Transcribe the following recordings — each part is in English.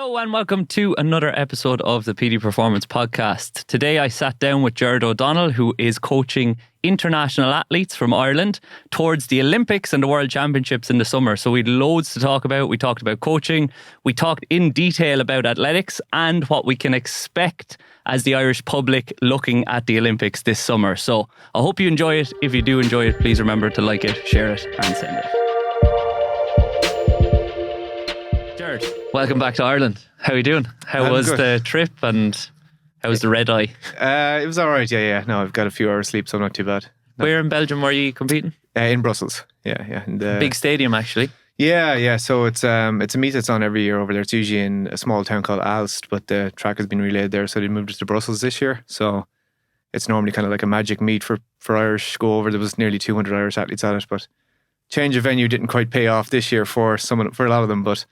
Hello and welcome to another episode of the Petey Performance Podcast. Today I sat down with Gerard O'Donnell, who is coaching international athletes from Ireland towards the Olympics and the World Championships in the summer. So we had loads to talk about. We talked about coaching. We talked in detail about athletics and what we can expect as the Irish public looking at the Olympics this summer. So I hope you enjoy it. If you do enjoy it, please remember to like it, share it and send it. Gerard, welcome back to Ireland. How are you doing? How was the trip and how was the red eye? It was all right, yeah. No, I've got a few hours sleep, so not too bad. No. Where in Belgium were you competing? In Brussels, yeah. And, big stadium, actually. Yeah. So it's a meet that's on every year over there. It's usually in a small town called Aalst, but the track has been relayed there, so they moved it to Brussels this year. So it's normally kind of like a magic meet for Irish go over. There was nearly 200 Irish athletes at it, but change of venue didn't quite pay off this year for a lot of them, but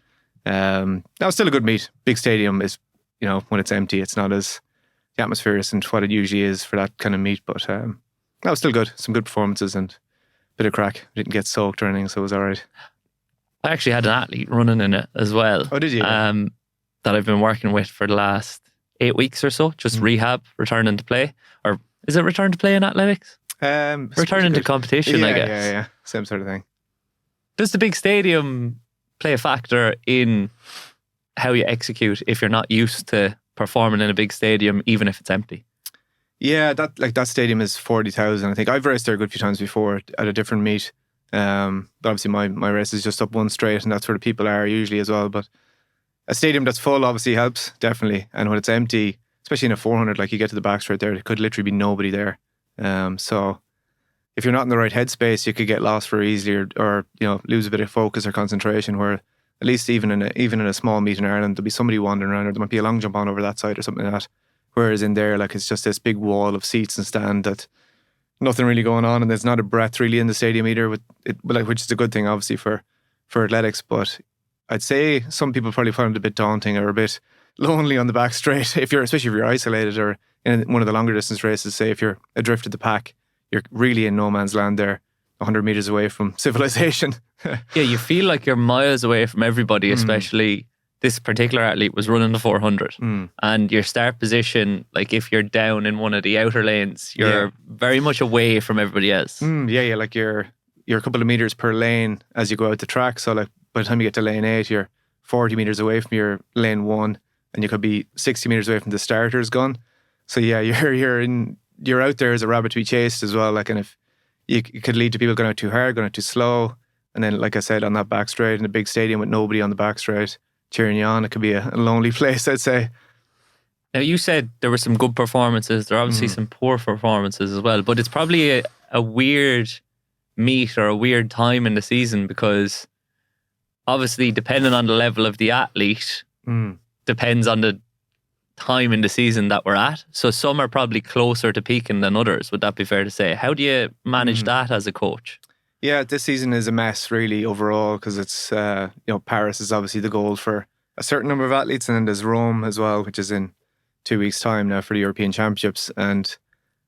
that was still a good meet. Big stadium is, when it's empty, it's not as the atmosphere isn't what it usually is for that kind of meet, but that was still good. Some good performances and a bit of crack. I didn't get soaked or anything, so it was all right. I actually had an athlete running in it as well. Oh, did you? That I've been working with for the last 8 weeks or so, just rehab, returning to play. Or is it return to play in athletics? Returning to competition, I guess. Yeah. Same sort of thing. Does the big stadium play a factor in how you execute if you're not used to performing in a big stadium, even if it's empty? Yeah, that stadium is 40,000. I think I've raced there a good few times before at a different meet. But obviously my race is just up one straight, and that's where the people are usually as well. But a stadium that's full obviously helps, definitely. And when it's empty, especially in a 400, like you get to the back straight there could literally be nobody there. So if you're not in the right headspace, you could get lost very easily or lose a bit of focus or concentration, where at least even in a small meet in Ireland, there'll be somebody wandering around, or there might be a long jump on over that side or something like that. Whereas in there, like, it's just this big wall of seats and stand that nothing really going on, and there's not a breath really in the stadium either, which is a good thing obviously for athletics. But I'd say some people probably find it a bit daunting or a bit lonely on the back straight, especially if you're isolated, or in one of the longer distance races, say if you're adrift of the pack, you're really in no man's land there, 100 meters away from civilization. Yeah, you feel like you're miles away from everybody, especially this particular athlete was running the 400. And your start position, like if you're down in one of the outer lanes, you're very much away from everybody else. Yeah, like you're a couple of meters per lane as you go out the track. So like by the time you get to lane 8, you're 40 meters away from your lane 1, and you could be 60 meters away from the starter's gun. So yeah, you're out there as a rabbit to be chased as well. Like, and if it could lead to people going out too hard, going out too slow. And then, like I said, on that back straight in a big stadium with nobody on the back straight cheering you on, it could be a lonely place, I'd say. Now, you said there were some good performances. There are obviously some poor performances as well, but it's probably a weird meet or a weird time in the season, because obviously depending on the level of the athlete depends on the time in the season that we're at. So some are probably closer to peaking than others. Would that be fair to say? How do you manage that as a coach? Yeah, this season is a mess really overall, because it's Paris is obviously the goal for a certain number of athletes, and then there's Rome as well, which is in 2 weeks' time now for the European Championships, and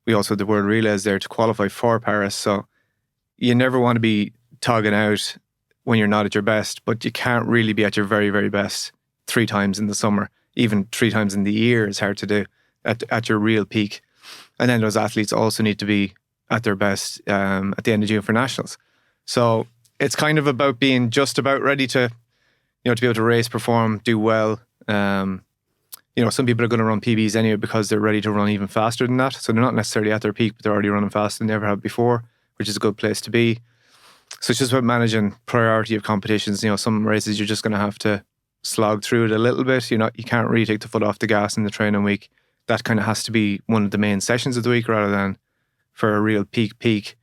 we also have the World Relays there to qualify for Paris. So you never want to be togging out when you're not at your best, but you can't really be at your very, very best 3 times in the summer. Even 3 times in the year is hard to do at your real peak. And then those athletes also need to be at their best at the end of June for nationals. So it's kind of about being just about ready to be able to race, perform, do well. Some people are going to run PBs anyway because they're ready to run even faster than that. So they're not necessarily at their peak, but they're already running faster than they ever have before, which is a good place to be. So it's just about managing priority of competitions. Some races you're just going to have to slog through it a little bit. You can't really take the foot off the gas in the training week. That kind of has to be one of the main sessions of the week, rather than for a real peak.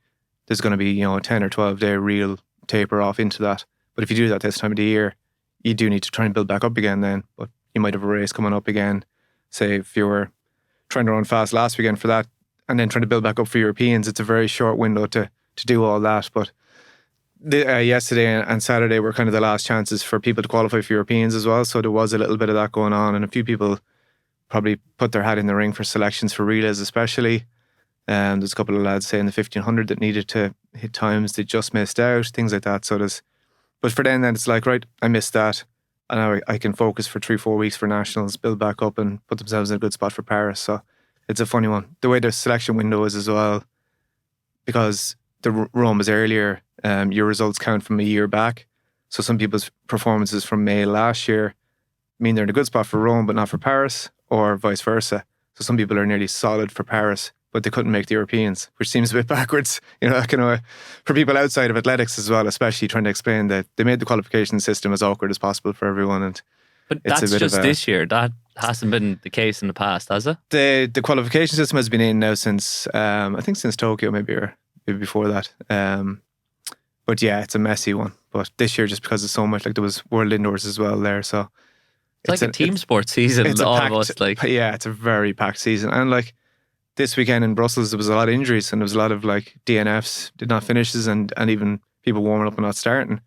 There's going to be a 10 or 12 day real taper off into that. But if you do that this time of the year, you do need to try and build back up again then. But you might have a race coming up again. Say if you were trying to run fast last weekend for that, and then trying to build back up for Europeans, it's a very short window to do all that. But yesterday and Saturday were kind of the last chances for people to qualify for Europeans as well. So there was a little bit of that going on, and a few people probably put their hat in the ring for selections for relays especially. There's a couple of lads, say, in the 1500 that needed to hit times they just missed out, things like that. But for them, then it's like, right, I missed that. and now I can focus for 3-4 weeks for nationals, build back up and put themselves in a good spot for Paris. So it's a funny one. The way the selection window is as well, because the Rome is earlier, your results count from a year back. So some people's performances from May last year mean they're in a good spot for Rome, but not for Paris, or vice versa. So some people are nearly solid for Paris, but they couldn't make the Europeans, which seems a bit backwards. For people outside of athletics as well, especially trying to explain that they made the qualification system as awkward as possible for everyone. And but that's just this year. That hasn't been the case in the past, has it? The qualification system has been in now since, I think since Tokyo, maybe before that. But yeah, it's a messy one. But this year, just because it's so much, there was World Indoors as well there. So it's like a team sport season. It's almost yeah, it's a very packed season. And this weekend in Brussels, there was a lot of injuries and there was a lot of DNFs, did not finishes, and even people warming up and not starting.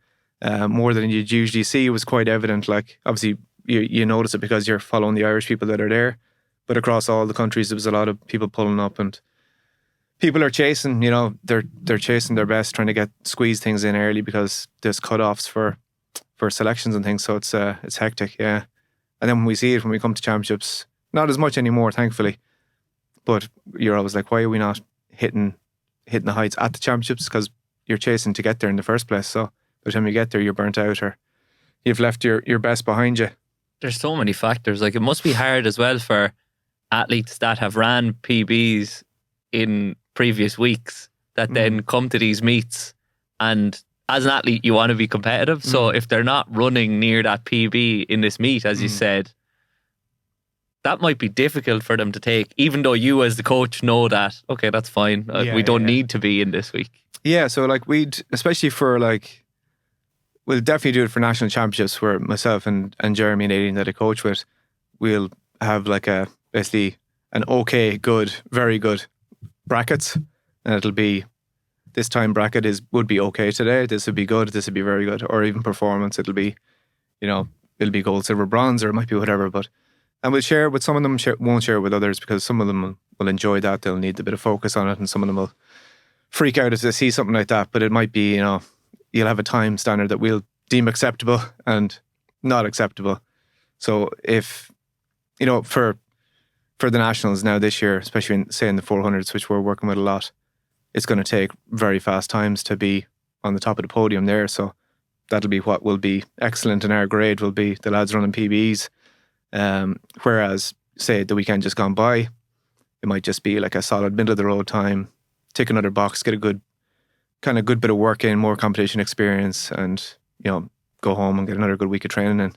More than you'd usually see. It was quite evident. Obviously, you notice it because you're following the Irish people that are there. But across all the countries, there was a lot of people pulling up, and people are chasing. They're chasing their best, trying to squeeze things in early because there's cut-offs for selections and things. So it's hectic, yeah. And then when we see it, when we come to championships, not as much anymore, thankfully. But you're always like, why are we not hitting the heights at the championships? Because you're chasing to get there in the first place. So by the time you get there, you're burnt out, or you've left your best behind you. There's so many factors. It must be hard as well for athletes that have ran PBs in previous weeks that then come to these meets, and as an athlete you want to be competitive. So if they're not running near that PB in this meet, as you said, that might be difficult for them to take, even though you as the coach know that, okay, that's fine. We don't need to be in this week. Yeah, so we'd, especially for we'll definitely do it for national championships where myself and Jeremy and Aileen that I coach with, we'll have basically an okay, good, very good brackets. And it'll be, this time bracket would be okay today, this would be good, this would be very good, or even performance, it'll be gold, silver, bronze, or it might be whatever. And we'll share with some of them, won't share with others, because some of them will enjoy that, they'll need a bit of focus on it, and some of them will freak out if they see something like that. But it might be, you'll have a time standard that we'll deem acceptable and not acceptable. So if, for the nationals now this year, especially in the 400s, which we're working with a lot, it's going to take very fast times to be on the top of the podium there. So that'll be what will be excellent in our grade, will be the lads running PBs. Whereas, say, the weekend just gone by, it might just be a solid middle of the road time, tick another box, get a good bit of work in, more competition experience, and go home and get another good week of training in.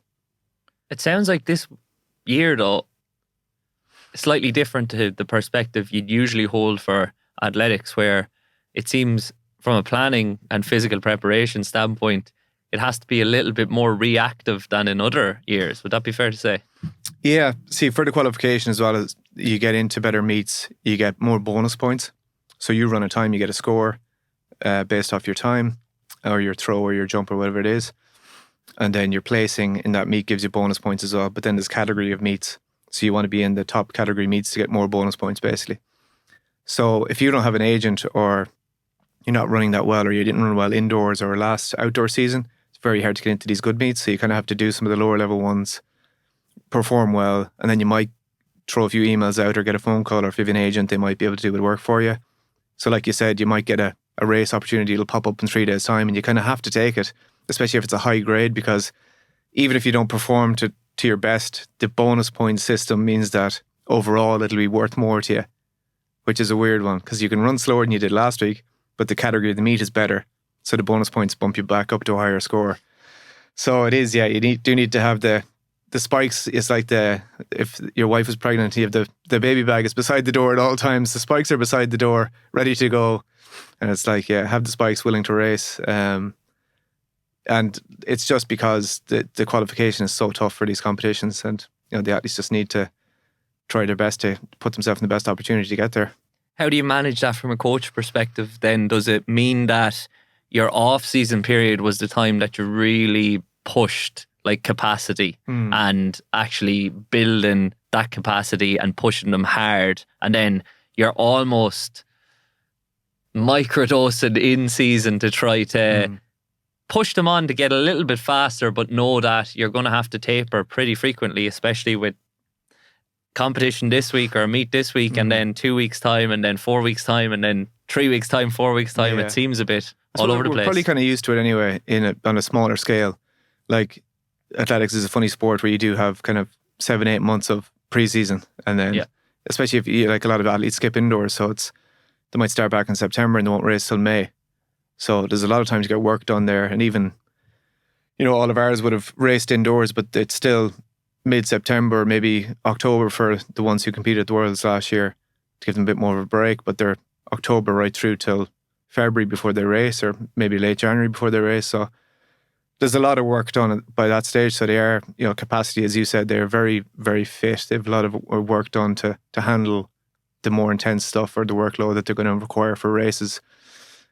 It sounds like this year, though, slightly different to the perspective you'd usually hold for athletics, where it seems from a planning and physical preparation standpoint, it has to be a little bit more reactive than in other years. Would that be fair to say? Yeah. See, for the qualification as well, as you get into better meets, you get more bonus points. So you run a time, you get a score based off your time or your throw or your jump or whatever it is. And then your placing in that meet gives you bonus points as well. But then there's category of meets. So you want to be in the top category meets to get more bonus points, basically. So if you don't have an agent, or you're not running that well, or you didn't run well indoors or last outdoor season, it's very hard to get into these good meets. So you kind of have to do some of the lower level ones, perform well, and then you might throw a few emails out or get a phone call, or if you have an agent, they might be able to do the work for you. So like you said, you might get a race opportunity, it'll pop up in 3 days' time, and you kind of have to take it, especially if it's a high grade, because even if you don't perform to your best, the bonus point system means that overall it'll be worth more to you, which is a weird one, because you can run slower than you did last week, but the category of the meet is better. So the bonus points bump you back up to a higher score. So it is, yeah, you do need to have the spikes. It's like if your wife is pregnant, you have the baby bag is beside the door at all times. The spikes are beside the door, ready to go. And it's like, yeah, have the spikes willing to race. And it's just because the qualification is so tough for these competitions, and the athletes just need to try their best to put themselves in the best opportunity to get there. How do you manage that from a coach perspective then? Does it mean that your off-season period was the time that you really pushed capacity and actually building that capacity and pushing them hard, and then you're almost microdosing in season to try to push them on to get a little bit faster, but know that you're going to have to taper pretty frequently, especially with competition this week or a meet this week and then 2 weeks time and then 4 weeks time and then 3 weeks time, 4 weeks time. Yeah. It seems a bit all over the place. We're probably kind of used to it anyway on a smaller scale. Like athletics is a funny sport where you do have kind of 7-8 months of pre-season, and then especially if you, like, a lot of athletes skip indoors, so they might start back in September and they won't race till May. So there's a lot of time to get work done there. And even, all of ours would have raced indoors, but it's still mid-September, maybe October for the ones who competed at the Worlds last year, to give them a bit more of a break. But they're October right through till February before they race, or maybe late January before they race. So there's a lot of work done by that stage. So they are, capacity, as you said, they're very, very fit. They have a lot of work done to handle the more intense stuff or the workload that they're going to require for races.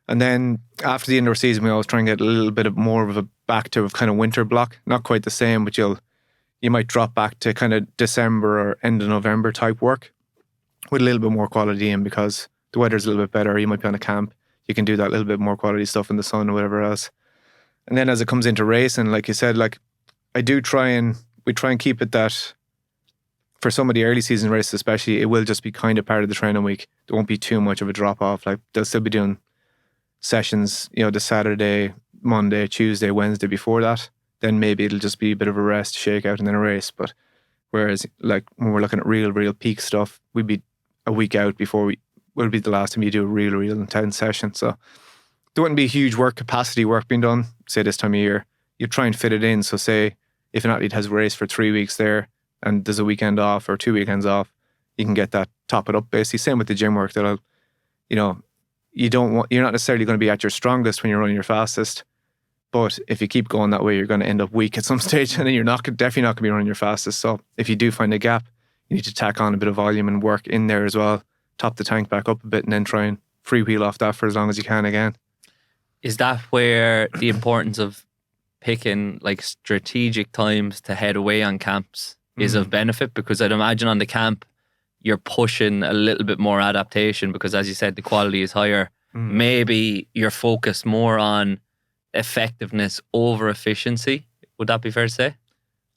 And then after the indoor season, we always try and get a little bit more of a back to a kind of winter block. Not quite the same, but you might drop back to kind of December or end of November type work with a little bit more quality in, because the weather's a little bit better. You might be on a camp. You can do that little bit more quality stuff in the sun or whatever else. And then as it comes into racing, like you said, like we try and keep it that for some of the early season races especially, it will just be kind of part of the training week. There won't be too much of a drop off. Like they'll still be doing sessions, the Saturday, Monday, Tuesday, Wednesday before that. Then maybe it'll just be a bit of a rest, shake out, and then a race. But whereas like when we're looking at real peak stuff, we'd be a week out before will be the last time you do a real intense session. So there wouldn't be huge capacity work being done, say this time of year. You try and fit it in. So say if an athlete has a race for 3 weeks there and there's a weekend off or 2 weekends off, you can get that, top it up basically. Same with the gym work. You're not necessarily going to be at your strongest when you're running your fastest. But if you keep going that way, you're going to end up weak at some stage, and then you're definitely not going to be running your fastest. So if you do find a gap, you need to tack on a bit of volume and work in there as well. Top the tank back up a bit and then try and freewheel off that for as long as you can again. Is that where the importance of picking like strategic times to head away on camps is of benefit? Because I'd imagine on the camp, you're pushing a little bit more adaptation because, as you said, the quality is higher. Maybe you're focused more on effectiveness over efficiency. Would that be fair to say?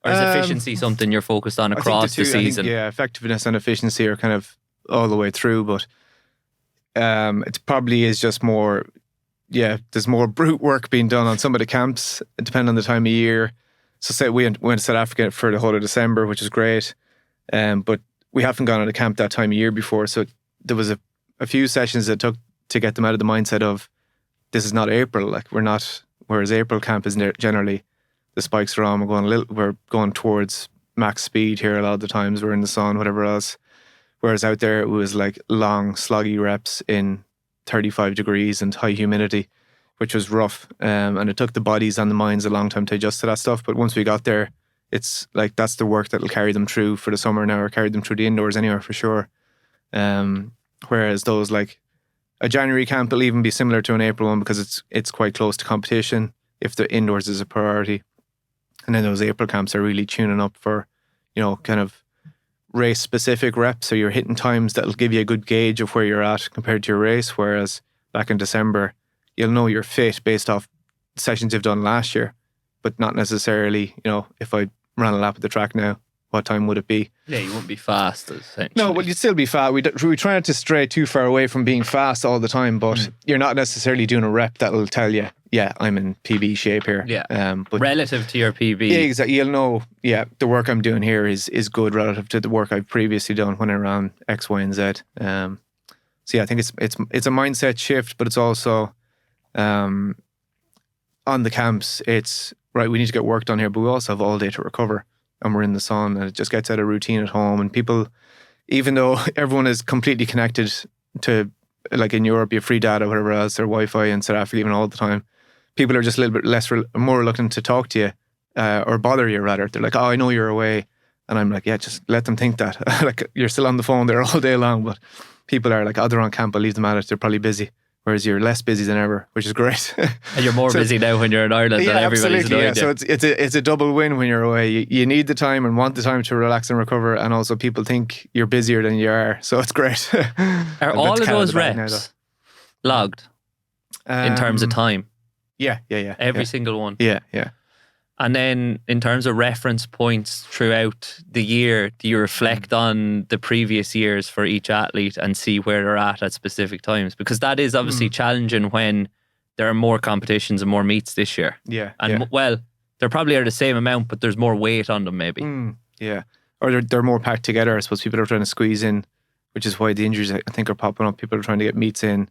Or is efficiency something you're focused on across the season? Effectiveness and efficiency are kind of all the way through, but it probably is just more, there's more brute work being done on some of the camps, depending on the time of year. So say we went to South Africa for the whole of December, which is great, but we haven't gone on a camp that time of year before, so there was a few sessions that took to get them out of the mindset of this is not April, like we're not, whereas April camp is generally the spikes are on, we're going towards max speed here a lot of the times, we're in the sun, whatever else. Whereas out there it was like long sloggy reps in 35 degrees and high humidity, which was rough, and it took the bodies and the minds a long time to adjust to that stuff. But once we got there, it's like that's the work that'll carry them through for the summer now, or carry them through the indoors anywhere for sure. Whereas those like a January camp will even be similar to an April one because it's quite close to competition if the indoors is a priority. And then those April camps are really tuning up for, kind of race specific reps. So you're hitting times that'll give you a good gauge of where you're at compared to your race. Whereas back in December, you'll know you're fit based off sessions you've done last year, but not necessarily, if I ran a lap at the track now, what time would it be? Yeah, you wouldn't be fast, essentially. No, well, you'd still be fast. We try not to stray too far away from being fast all the time, but you're not necessarily doing a rep that'll tell you, I'm in PB shape here. Yeah, but relative to your PB. Yeah, exactly. You'll know, the work I'm doing here is good relative to the work I've previously done when I ran X, Y, and Z. So I think it's a mindset shift, but it's also on the camps, it's, right, we need to get work done here, but we also have all day to recover. And we're in the sun, and it just gets out of routine at home. And people, even though everyone is completely connected to, like in Europe, you have free data, whatever else, their Wi-Fi in South Africa even all the time, people are just a little bit more reluctant to talk to you or bother you rather. They're like, oh, I know you're away. And I'm like, just let them think that. Like you're still on the phone there all day long, but people are like, oh, they're on camp, I'll leave them at it. They're probably busy. Whereas you're less busy than ever, which is great. And you're more busy now when you're in Ireland than everybody's doing. Yeah, so it's a double win when you're away. You need the time and want the time to relax and recover, and also people think you're busier than you are. So it's great. Are all of those reps logged in terms of time? Yeah. Every single one. Yeah. And then in terms of reference points throughout the year, do you reflect on the previous years for each athlete and see where they're at specific times? Because that is obviously challenging when there are more competitions and more meets this year. Yeah. And well, there probably are the same amount, but there's more weight on them maybe. Yeah. Or they're more packed together. I suppose people are trying to squeeze in, which is why the injuries I think are popping up. People are trying to get meets in.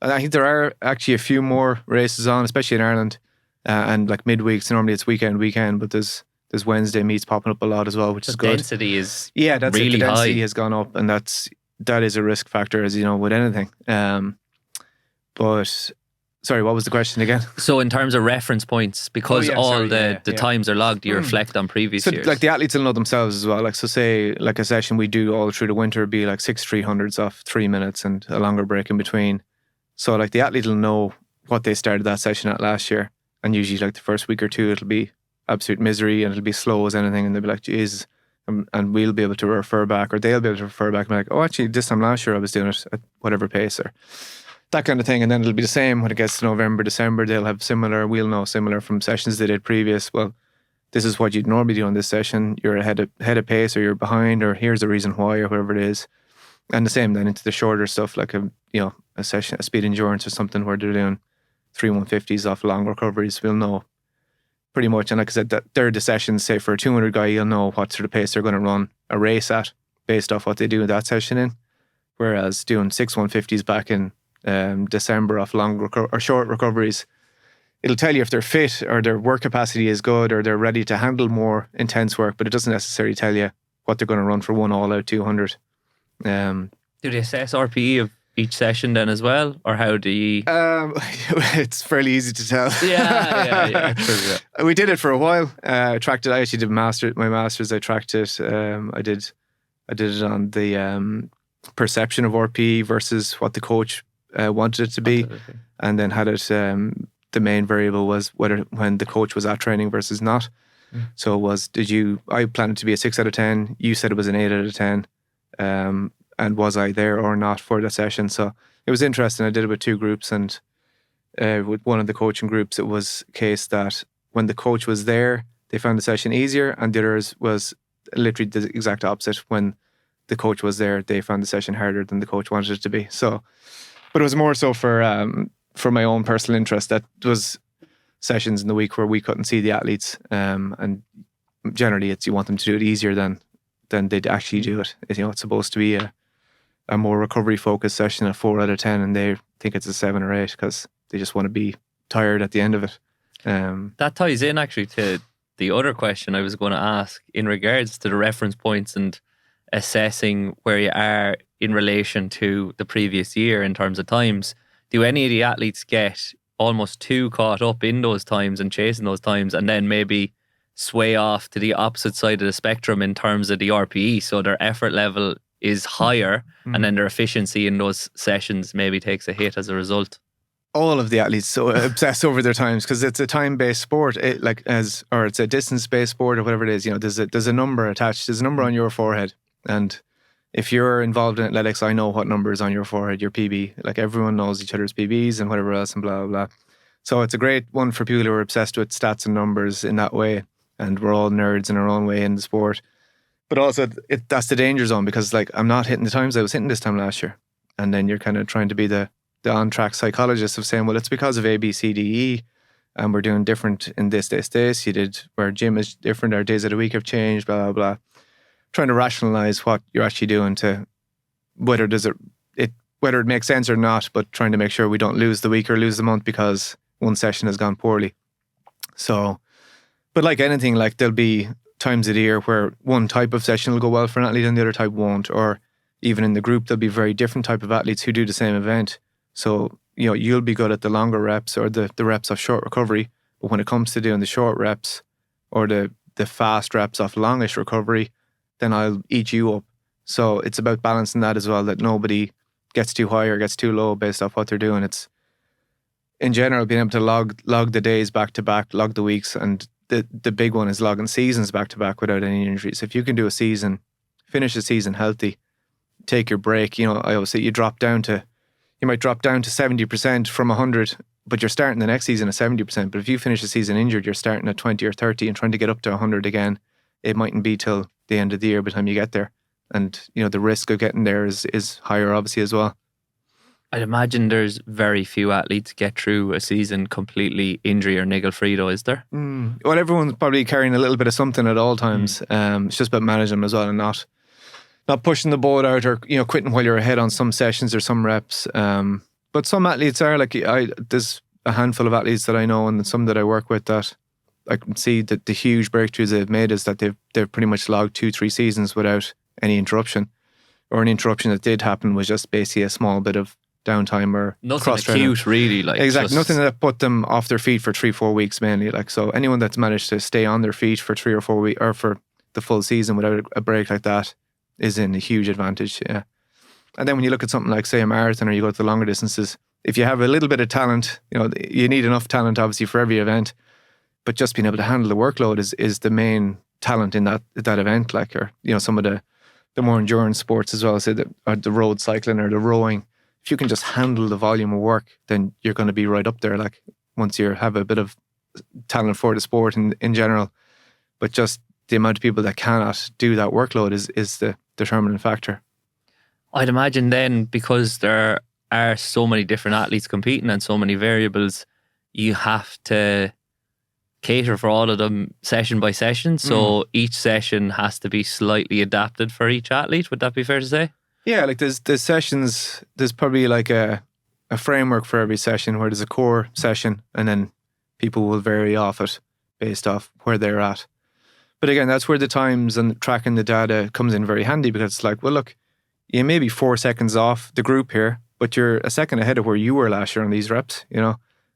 And I think there are actually a few more races on, especially in Ireland. And like midweeks, normally it's weekend, but there's Wednesday meets popping up a lot as well, which is good. Density is that's really the density high. has gone up, and that is a risk factor, as you know, with anything. But sorry, what was the question again? So in terms of reference points, because the times are logged, you reflect on previous years. Like the athletes will know themselves as well. Like, so say like a session we do all through the winter would be like 6 300s off 3 minutes and a longer break in between. So like the athlete will know what they started that session at last year. And usually like the first week or two, it'll be absolute misery and it'll be slow as anything. And they'll be like, geez, and we'll be able to refer back, or they'll be able to refer back and be like, oh, actually this time last year I was doing it at whatever pace, or that kind of thing. And then it'll be the same when it gets to November, December, they'll have similar, we'll know similar from sessions they did previous. Well, this is what you'd normally do in this session. You're ahead of pace, or you're behind, or here's the reason why, or whatever it is. And the same then into the shorter stuff, like a session, a speed endurance or something where they're doing 3 150s off long recoveries. We'll know pretty much. And like I said, that they're the sessions, say for a 200 guy, you'll know what sort of pace they're going to run a race at based off what they do in that session in. Whereas doing 6 150s back in December off long or short recoveries, it'll tell you if they're fit or their work capacity is good or they're ready to handle more intense work, but it doesn't necessarily tell you what they're going to run for one all-out 200. Do they assess RPE of each session then as well, or how do you? It's fairly easy to tell. Yeah. True, yeah. We did it for a while. Tracked it. I actually did my masters. I tracked it. I did it on the perception of RPE versus what the coach wanted it to be, and then had it. The main variable was when the coach was at training versus not. So it was, I planned it to be a 6 out of 10. You said it was an 8 out of 10. And was I there or not for the session? So it was interesting. I did it with 2 groups, and with one of the coaching groups, it was a case that when the coach was there, they found the session easier, and the others was literally the exact opposite. When the coach was there, they found the session harder than the coach wanted it to be. So, but it was more so for my own personal interest. That was sessions in the week where we couldn't see the athletes, and generally you want them to do it easier than they'd actually do it. It's supposed to be a more recovery focused session, a 4 out of 10, and they think it's a 7 or 8 because they just want to be tired at the end of it. That ties in actually to the other question I was going to ask in regards to the reference points and assessing where you are in relation to the previous year in terms of times. Do any of the athletes get almost too caught up in those times and chasing those times, and then maybe sway off to the opposite side of the spectrum in terms of the RPE, so their effort level is higher, and then their efficiency in those sessions maybe takes a hit as a result? All of the athletes so obsess over their times because it's a time-based sport, or it's a distance-based sport, or whatever it is. There's a number attached. There's a number on your forehead, and if you're involved in athletics, I know what number is on your forehead, your PB. Like, everyone knows each other's PBs and whatever else, and blah blah blah. So it's a great one for people who are obsessed with stats and numbers in that way. And we're all nerds in our own way in the sport. But also, that's the danger zone, because like, I'm not hitting the times I was hitting this time last year. And then you're kind of trying to be the on-track psychologist of saying, well, it's because of A, B, C, D, E, and we're doing different in this. You did, where gym is different, our days of the week have changed, blah, blah, blah. Trying to rationalize what you're actually doing to whether it makes sense or not, but trying to make sure we don't lose the week or lose the month because one session has gone poorly. So, but like anything, like, there'll be times of the year where one type of session will go well for an athlete and the other type won't. Or even in the group, there'll be very different type of athletes who do the same event. So, you'll be good at the longer reps or the reps of short recovery. But when it comes to doing the short reps or the fast reps of longish recovery, then I'll eat you up. So it's about balancing that as well, that nobody gets too high or gets too low based off what they're doing. It's, in general, being able to log the days back to back, log the weeks, and the big one is logging seasons back to back without any injuries. If you can do a season, finish the season healthy, take your break. I always say you might drop down to 70% from 100 but you're starting the next season at 70%. But if you finish the season injured, you're starting at 20 or 30 and trying to get up to 100 again. It mightn't be till the end of the year by the time you get there. And, the risk of getting there is higher, obviously, as well. I'd imagine there's very few athletes get through a season completely injury or niggle free, though, is there? Well, everyone's probably carrying a little bit of something at all times. It's just about managing them as well and not pushing the boat out or, quitting while you're ahead on some sessions or some reps. But some athletes are like, there's a handful of athletes that I know and some that I work with that I can see that the huge breakthroughs they've made is that they've pretty much logged 2-3 seasons without any interruption, or an interruption that did happen was just basically a small bit of downtime or nothing acute, really. Like exactly, nothing that put them off their feet for 3-4 weeks mainly. Like, so anyone that's managed to stay on their feet for 3 or 4 weeks or for the full season without a break like that is in a huge advantage. Yeah. And then when you look at something like, say, a marathon, or you go to the longer distances, if you have a little bit of talent, you need enough talent obviously for every event, but just being able to handle the workload is the main talent in that event. Like, or some of the more endurance sports as well, say the road cycling or the rowing. If you can just handle the volume of work, then you're going to be right up there. Like, once you have a bit of talent for the sport in general, but just the amount of people that cannot do that workload is the determining factor. I'd imagine then, because there are so many different athletes competing and so many variables, you have to cater for all of them session by session. So each session has to be slightly adapted for each athlete. Would that be fair to say? Yeah, like there's sessions, there's probably like a framework for every session where there's a core session and then people will vary off it based off where they're at. But again, that's where the times and tracking the data comes in very handy, because it's like, well, look, you may be 4 seconds off the group here, but you're a second ahead of where you were last year on these reps,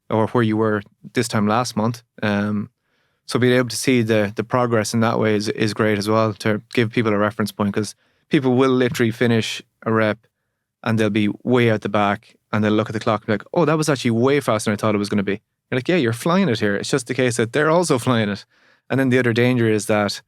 or where you were this time last month. So being able to see the progress in that way is great as well, to give people a reference point, because people will literally finish a rep and they'll be way out the back and they'll look at the clock and be like, oh, that was actually way faster than I thought it was going to be. You're like, yeah, you're flying it here. It's just the case that they're also flying it. And then the other danger is that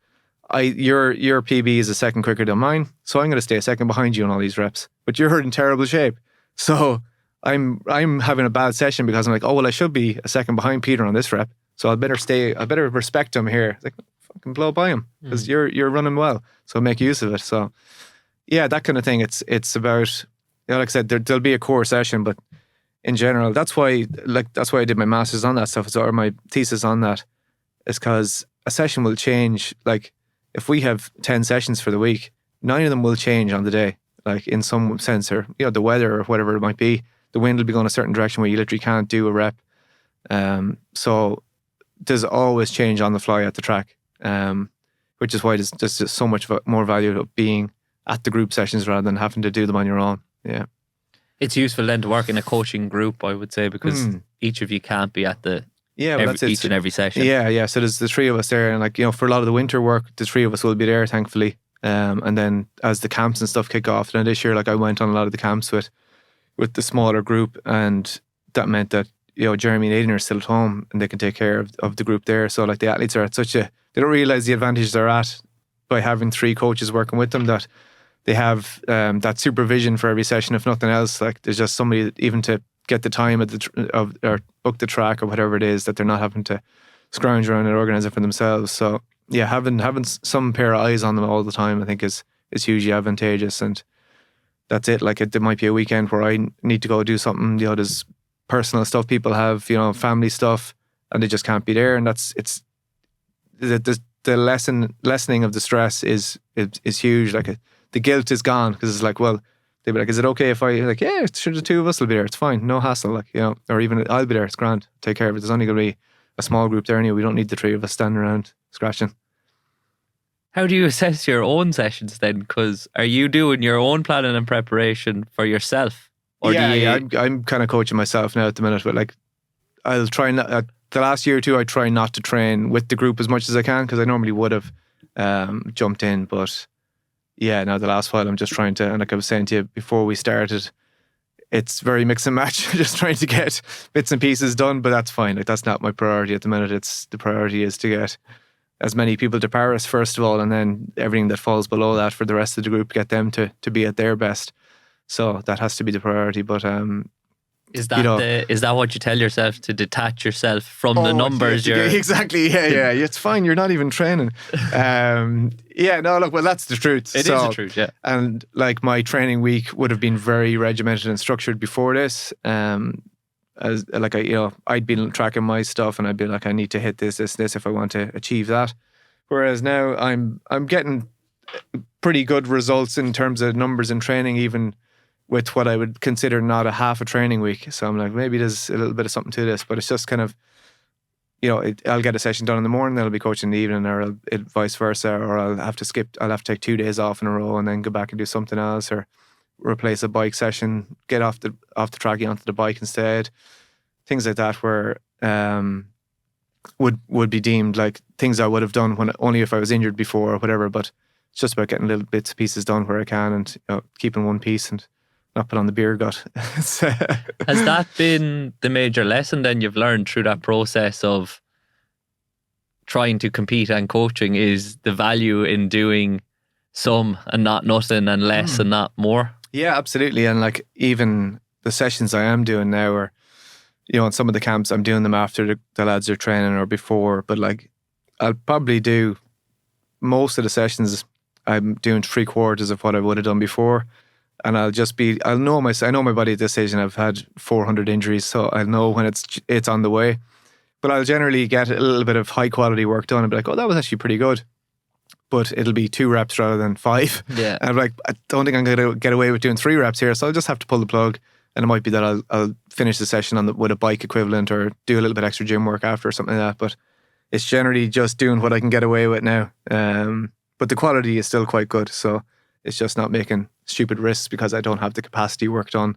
your PB is a second quicker than mine, so I'm going to stay a second behind you on all these reps. But you're in terrible shape. So I'm having a bad session because I'm like, oh, well, I should be a second behind Peter on this rep, so I better respect him here. Like, fucking blow by him, because you're running well, so make use of it. So yeah, that kind of thing. It's about, like I said, there'll be a core session, but in general, that's why I did my master's on that stuff, or my thesis on that, is because a session will change. Like, if we have 10 sessions for the week, 9 of them will change on the day, like in some sense, or the weather or whatever it might be. The wind will be going a certain direction where you literally can't do a rep. So there's always change on the fly at the track, which is why there's just so much more value of being at the group sessions rather than having to do them on your own. Yeah. It's useful then to work in a coaching group, I would say, because each of you can't be at each and every session. Yeah. So there's the 3 of us there, and like, for a lot of the winter work, the 3 of us will be there, thankfully. And then as the camps and stuff kick off, then this year, like, I went on a lot of the camps with the smaller group, and that meant that Jeremy and Aidan are still at home and they can take care of the group there. So like, the athletes are at they don't realise the advantage they're at by having 3 coaches working with them, that they have that supervision for every session, if nothing else. Like, there's just somebody even to get the time or book the track or whatever it is, that they're not having to scrounge around and organise it for themselves. So yeah, having some pair of eyes on them all the time, I think is hugely advantageous. And that's it. Like, there might be a weekend where I need to go do something, there's personal stuff people have, family stuff, and they just can't be there. And it's the lessening of the stress is huge. Like, the guilt is gone, because it's like, well, they'd be like, is it okay if I, like, yeah, sure, the 2 of us will be there, it's fine, no hassle, like, or even I'll be there, it's grand, take care of it. There's only going to be a small group there anyway. We don't need the 3 of us standing around scratching. How do you assess your own sessions then? Because are you doing your own planning and preparation for yourself? Or I'm kind of coaching myself now at the minute, but like, I'll try not, the last year or 2, I try not to train with the group as much as I can, because I normally would have jumped in, but yeah, now the last while I'm just trying to, and like I was saying to you before we started, it's very mix and match, just trying to get bits and pieces done, but that's fine. Like, that's not my priority at the minute. The priority is to get as many people to Paris first of all, and then everything that falls below that for the rest of the group, get them to be at their best. So that has to be the priority. But Is that what you tell yourself, to detach yourself from the numbers? Exactly. Yeah. It's fine. You're not even training. Well, that's the truth. It is the truth. Yeah. And like my training week would have been very regimented and structured before this. As like I'd been tracking my stuff, and I'd be like, I need to hit this if I want to achieve that. Whereas now I'm getting pretty good results in terms of numbers in training, even with what I would consider not a half a training week. So I'm like, maybe there's a little bit of something to this, but it's just kind of, I'll get a session done in the morning, then I'll be coaching in the evening, or vice versa, or I'll have to take 2 days off in a row and then go back and do something else, or replace a bike session, get off the track onto the bike instead. Things like that where would be deemed like things I would have done when only if I was injured before or whatever. But it's just about getting little bits and pieces done where I can, and keeping one piece and not put on the beer gut. Has that been the major lesson then you've learned through that process of trying to compete and coaching, is the value in doing some and not nothing, and less and not more? Yeah, absolutely. And like even the sessions I am doing now are, in some of the camps I'm doing them after the lads are training or before, but like I'll probably do most of the sessions I'm doing 3/4 of what I would have done before. And I know my body at this stage, and I've had 400 injuries, so I know when it's on the way. But I'll generally get a little bit of high quality work done and be like, oh, that was actually pretty good. But it'll be 2 reps rather than 5. Yeah. And I'm like, I don't think I'm going to get away with doing 3 reps here, so I'll just have to pull the plug. And it might be that I'll finish the session with a bike equivalent, or do a little bit extra gym work after or something like that. But it's generally just doing what I can get away with now. But the quality is still quite good, so it's just not making stupid risks because I don't have the capacity work done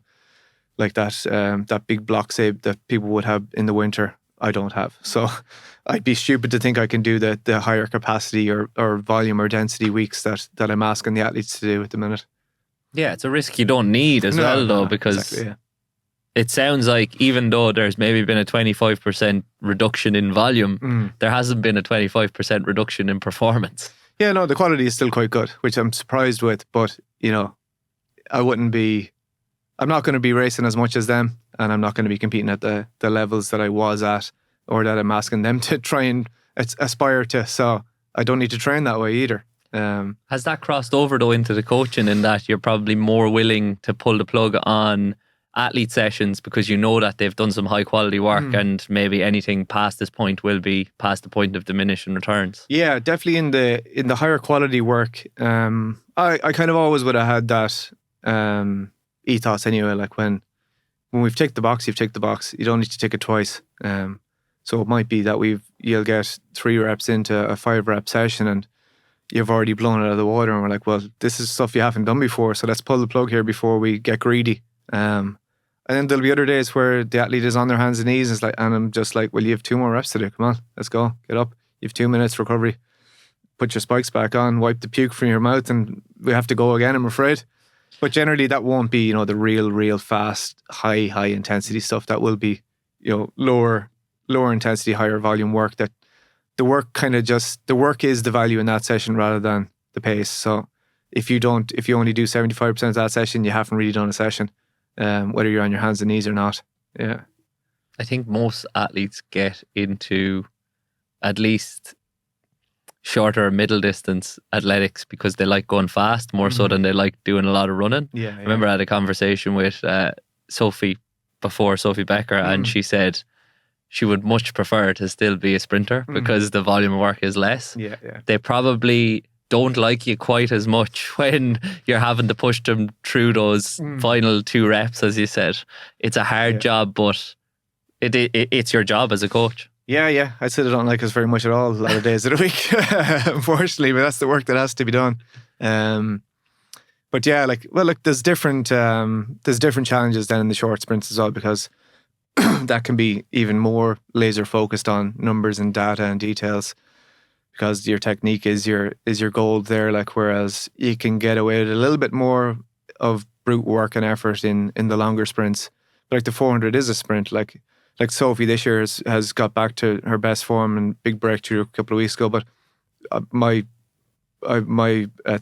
like that. That big block save that people would have in the winter, I don't have. So I'd be stupid to think I can do the higher capacity or volume or density weeks that I'm asking the athletes to do at the minute. Yeah, it's a risk you don't need though, because exactly, yeah. It sounds like even though there's maybe been a 25% reduction in volume, there hasn't been a 25% reduction in performance. Yeah, no, the quality is still quite good, which I'm surprised with, but I'm not going to be racing as much as them, and I'm not going to be competing at the levels that I was at, or that I'm asking them to try and aspire to. So I don't need to train that way either. Has that crossed over though into the coaching, in that you're probably more willing to pull the plug on athlete sessions because you know that they've done some high quality work, and maybe anything past this point will be past the point of diminishing returns? Yeah, definitely in the higher quality work. I kind of always would have had that ethos anyway. Like when we've ticked the box, you've ticked the box. You don't need to tick it twice. So it might be that you'll get 3 reps into a 5 rep session and you've already blown it out of the water, and we're like, well, this is stuff you haven't done before, so let's pull the plug here before we get greedy. And then there'll be other days where the athlete is on their hands and knees, and I'm just like, well, you have 2 more reps to do. Come on, let's go. Get up. You have 2 minutes recovery. Put your spikes back on, wipe the puke from your mouth, and we have to go again, I'm afraid. But generally that won't be, the real fast, high intensity stuff. That will be, lower intensity, higher volume work. That the work is the value in that session rather than the pace. So if you only do 75% of that session, you haven't really done a session. Whether you're on your hands and knees or not. Yeah. I think most athletes get into at least shorter middle distance athletics because they like going fast more so than they like doing a lot of running. Yeah. I remember I had a conversation with Sophie Becker, and she said she would much prefer to still be a sprinter because the volume of work is less. Yeah. They probably don't like you quite as much when you're having to push them through those final 2 reps, as you said. It's a hard job, but it's your job as a coach. Yeah. I'd say I don't like us very much at all a lot of days of the week, unfortunately, but that's the work that has to be done. But yeah, there's different challenges then in the short sprints as well, because that can be even more laser focused on numbers and data and details, because your technique is your gold there. Whereas you can get away with a little bit more of brute work and effort in the longer sprints. But the 400 is a sprint. Like Sophie this year has got back to her best form and big breakthrough a couple of weeks ago. But my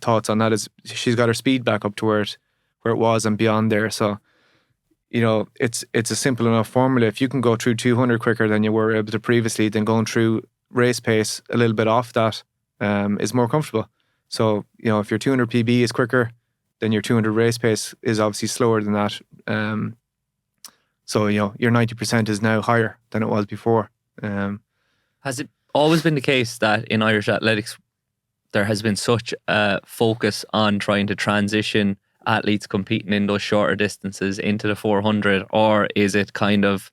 thoughts on that is she's got her speed back up to where it was and beyond there. So it's a simple enough formula. If you can go through 200 quicker than you were able to previously, then going through race pace a little bit off that is more comfortable. So, if your 200 PB is quicker, then your 200 race pace is obviously slower than that. So, your 90% is now higher than it was before. Has it always been the case that in Irish athletics, there has been such a focus on trying to transition athletes competing in those shorter distances into the 400, or is it kind of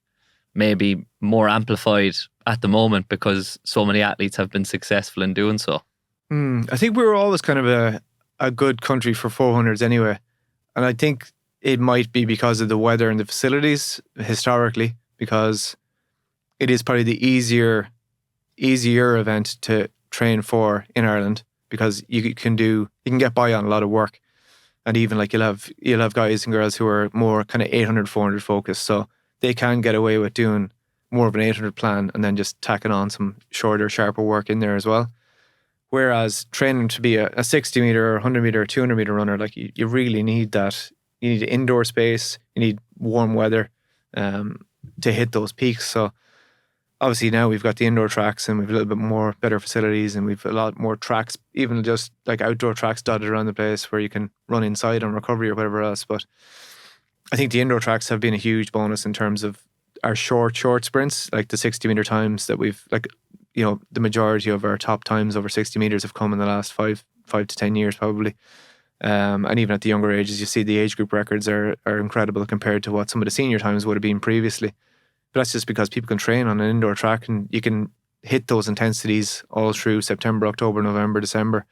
maybe more amplified at the moment because so many athletes have been successful in doing so? I think we were always kind of a good country for 400s anyway. And I think it might be because of the weather and the facilities historically, because it is probably the easier event to train for in Ireland, because you can get by on a lot of work. And even like you'll have guys and girls who are more kind of 800, 400 focused. So they can get away with doing more of an 800 plan and then just tacking on some shorter, sharper work in there as well. Whereas training to be a 60 meter or 100 meter or 200 meter runner, like you really need that. You need indoor space, you need warm weather to hit those peaks. So obviously now we've got the indoor tracks and we've a little bit more better facilities, and we've a lot more tracks, even just like outdoor tracks dotted around the place where you can run inside on recovery or whatever else. But I think the indoor tracks have been a huge bonus in terms of our short sprints, like the 60 meter times that we've the majority of our top times over 60 meters have come in the last 5 to 10 years probably. And even at the younger ages, you see the age group records are incredible compared to what some of the senior times would have been previously. But that's just because people can train on an indoor track and you can hit those intensities all through September, October, November, December,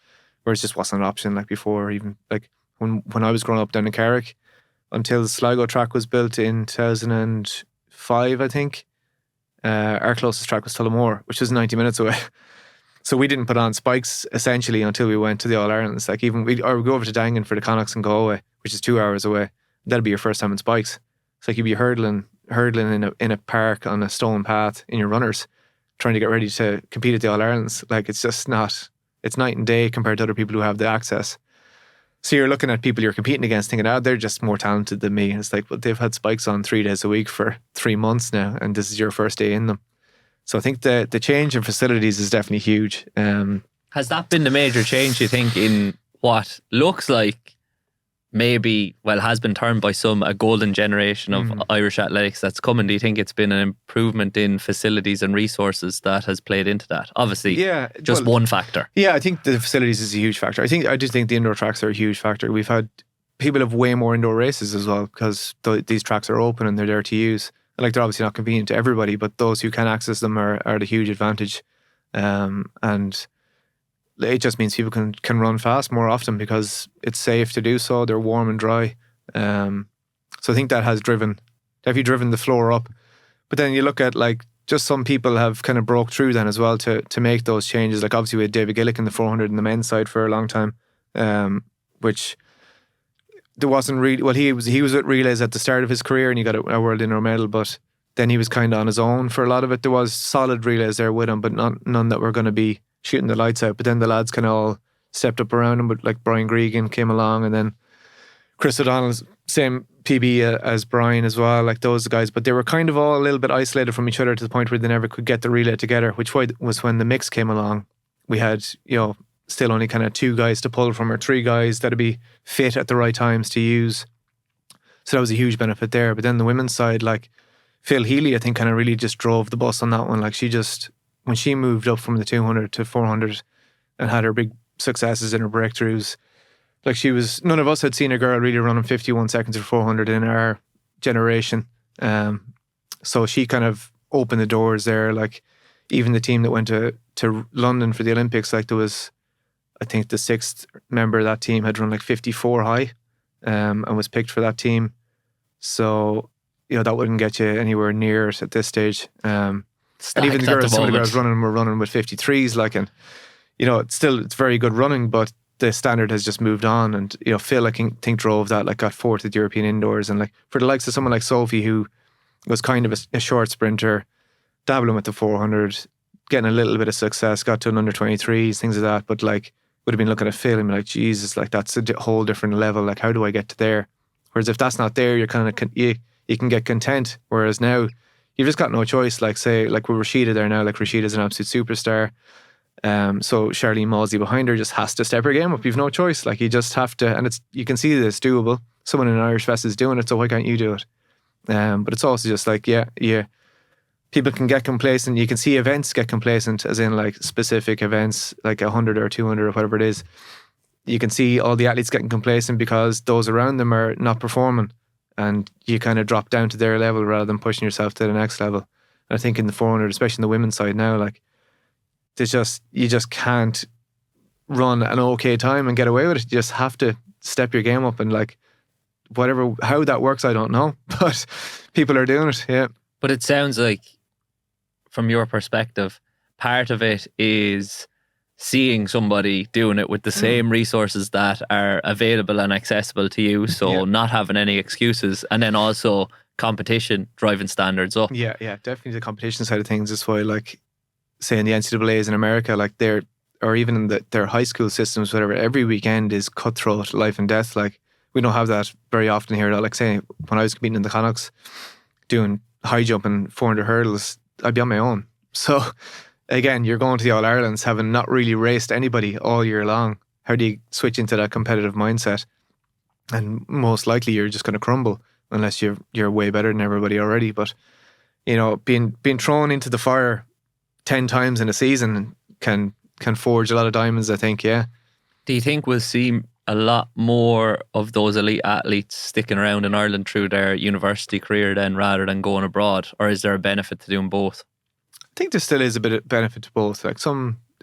whereas just wasn't an option like before. Even like when I was growing up down in Carrick, until the Sligo track was built in 2005, I think, our closest track was Tullamore, which was 90 minutes away. So we didn't put on spikes essentially until we went to the All-Irelands. Like even we'd go over to Dangan for the Connachts and Galway, which is 2 hours away. That'd be your first time in spikes. It's like you'd be hurdling in a park on a stone path in your runners, trying to get ready to compete at the All-Irelands. Like it's night and day compared to other people who have the access. So you're looking at people you're competing against thinking, they're just more talented than me. And it's like, well, they've had spikes on 3 days a week for 3 months now, and this is your first day in them. So I think the change in facilities is definitely huge. Has that been the major change, you think, in what looks like has been termed by some a golden generation of Irish athletics that's coming? Do you think it's been an improvement in facilities and resources that has played into that? Obviously, one factor. Yeah, I think the facilities is a huge factor. I do think the indoor tracks are a huge factor. We've had people have way more indoor races as well because these tracks are open and they're there to use. Like they're obviously not convenient to everybody, but those who can access them are the huge advantage. And it just means people can run fast more often because it's safe to do so. They're warm and dry. So I think that has driven the floor up. But then you look at like just some people have kind of broke through then as well to make those changes. Like obviously we had David Gillick in the 400 in the men's side for a long time, which there wasn't really, well, he was at relays at the start of his career and he got a world indoor medal, but then he was kind of on his own for a lot of it. There was solid relays there with him, but none that were going to be shooting the lights out. But then the lads kind of all stepped up around him, but like Brian Gregan came along, and then Chris O'Donnell's same PB as Brian as well, like those guys. But they were kind of all a little bit isolated from each other to the point where they never could get the relay together, which was when the mix came along. We had, still only kind of 2 guys to pull from, or 3 guys that'd be fit at the right times to use. So that was a huge benefit there. But then the women's side, like Phil Healy, I think kind of really just drove the bus on that one. Like when she moved up from the 200 to 400 and had her big successes and her breakthroughs, like none of us had seen a girl really running 51 seconds or 400 in our generation. So she kind of opened the doors there. Like even the team that went to London for the Olympics, like there was, I think the 6th member of that team had run like 54 high and was picked for that team. So, that wouldn't get you anywhere near it at this stage. And even some of the girls were running with 53s, like, and, it's very good running, but the standard has just moved on. And, Phil, I think drove that, like got 4th at the European indoors. And like for the likes of someone like Sophie, who was kind of a short sprinter, dabbling with the 400, getting a little bit of success, got to an under 23s, things like that. But like, would have been looking at Phil and be like, Jesus, like that's a whole different level. Like, how do I get to there? Whereas if that's not there, you're kind of, you you can get content. Whereas now, you've just got no choice. Like say, like with Rashida there now, like Rashida's an absolute superstar. So Charlene Mawsey behind her just has to step her game up. You've no choice. Like you just have to, and you can see that it's doable. Someone in Irish Fest is doing it, so why can't you do it? But it's also just like, yeah, people can get complacent. You can see events get complacent, as in like specific events, like 100 or 200 or whatever it is. You can see all the athletes getting complacent because those around them are not performing, and you kind of drop down to their level rather than pushing yourself to the next level. And I think in the 400, especially in the women's side now, like you just can't run an okay time and get away with it. You just have to step your game up, and like how that works, I don't know, but people are doing it. Yeah. But it sounds like, from your perspective, part of it is seeing somebody doing it with the same resources that are available and accessible to you, so not having any excuses, and then also competition driving standards up. Yeah, definitely the competition side of things is why, like, say in the NCAAs in America, like or even in their high school systems, whatever, every weekend is cutthroat, life and death. Like, we don't have that very often here. Like, say, when I was competing in the Connachts, doing high jump and 400 hurdles, I'd be on my own. So, again, you're going to the All-Irelands having not really raced anybody all year long. How do you switch into that competitive mindset? And most likely you're just going to crumble unless you're way better than everybody already. But, you know, being thrown into the fire 10 times in a season can forge a lot of diamonds, I think, yeah. Do you think we'll see a lot more of those elite athletes sticking around in Ireland through their university career then, rather than going abroad? Or is there a benefit to doing both? I think there still is a bit of benefit to both. Like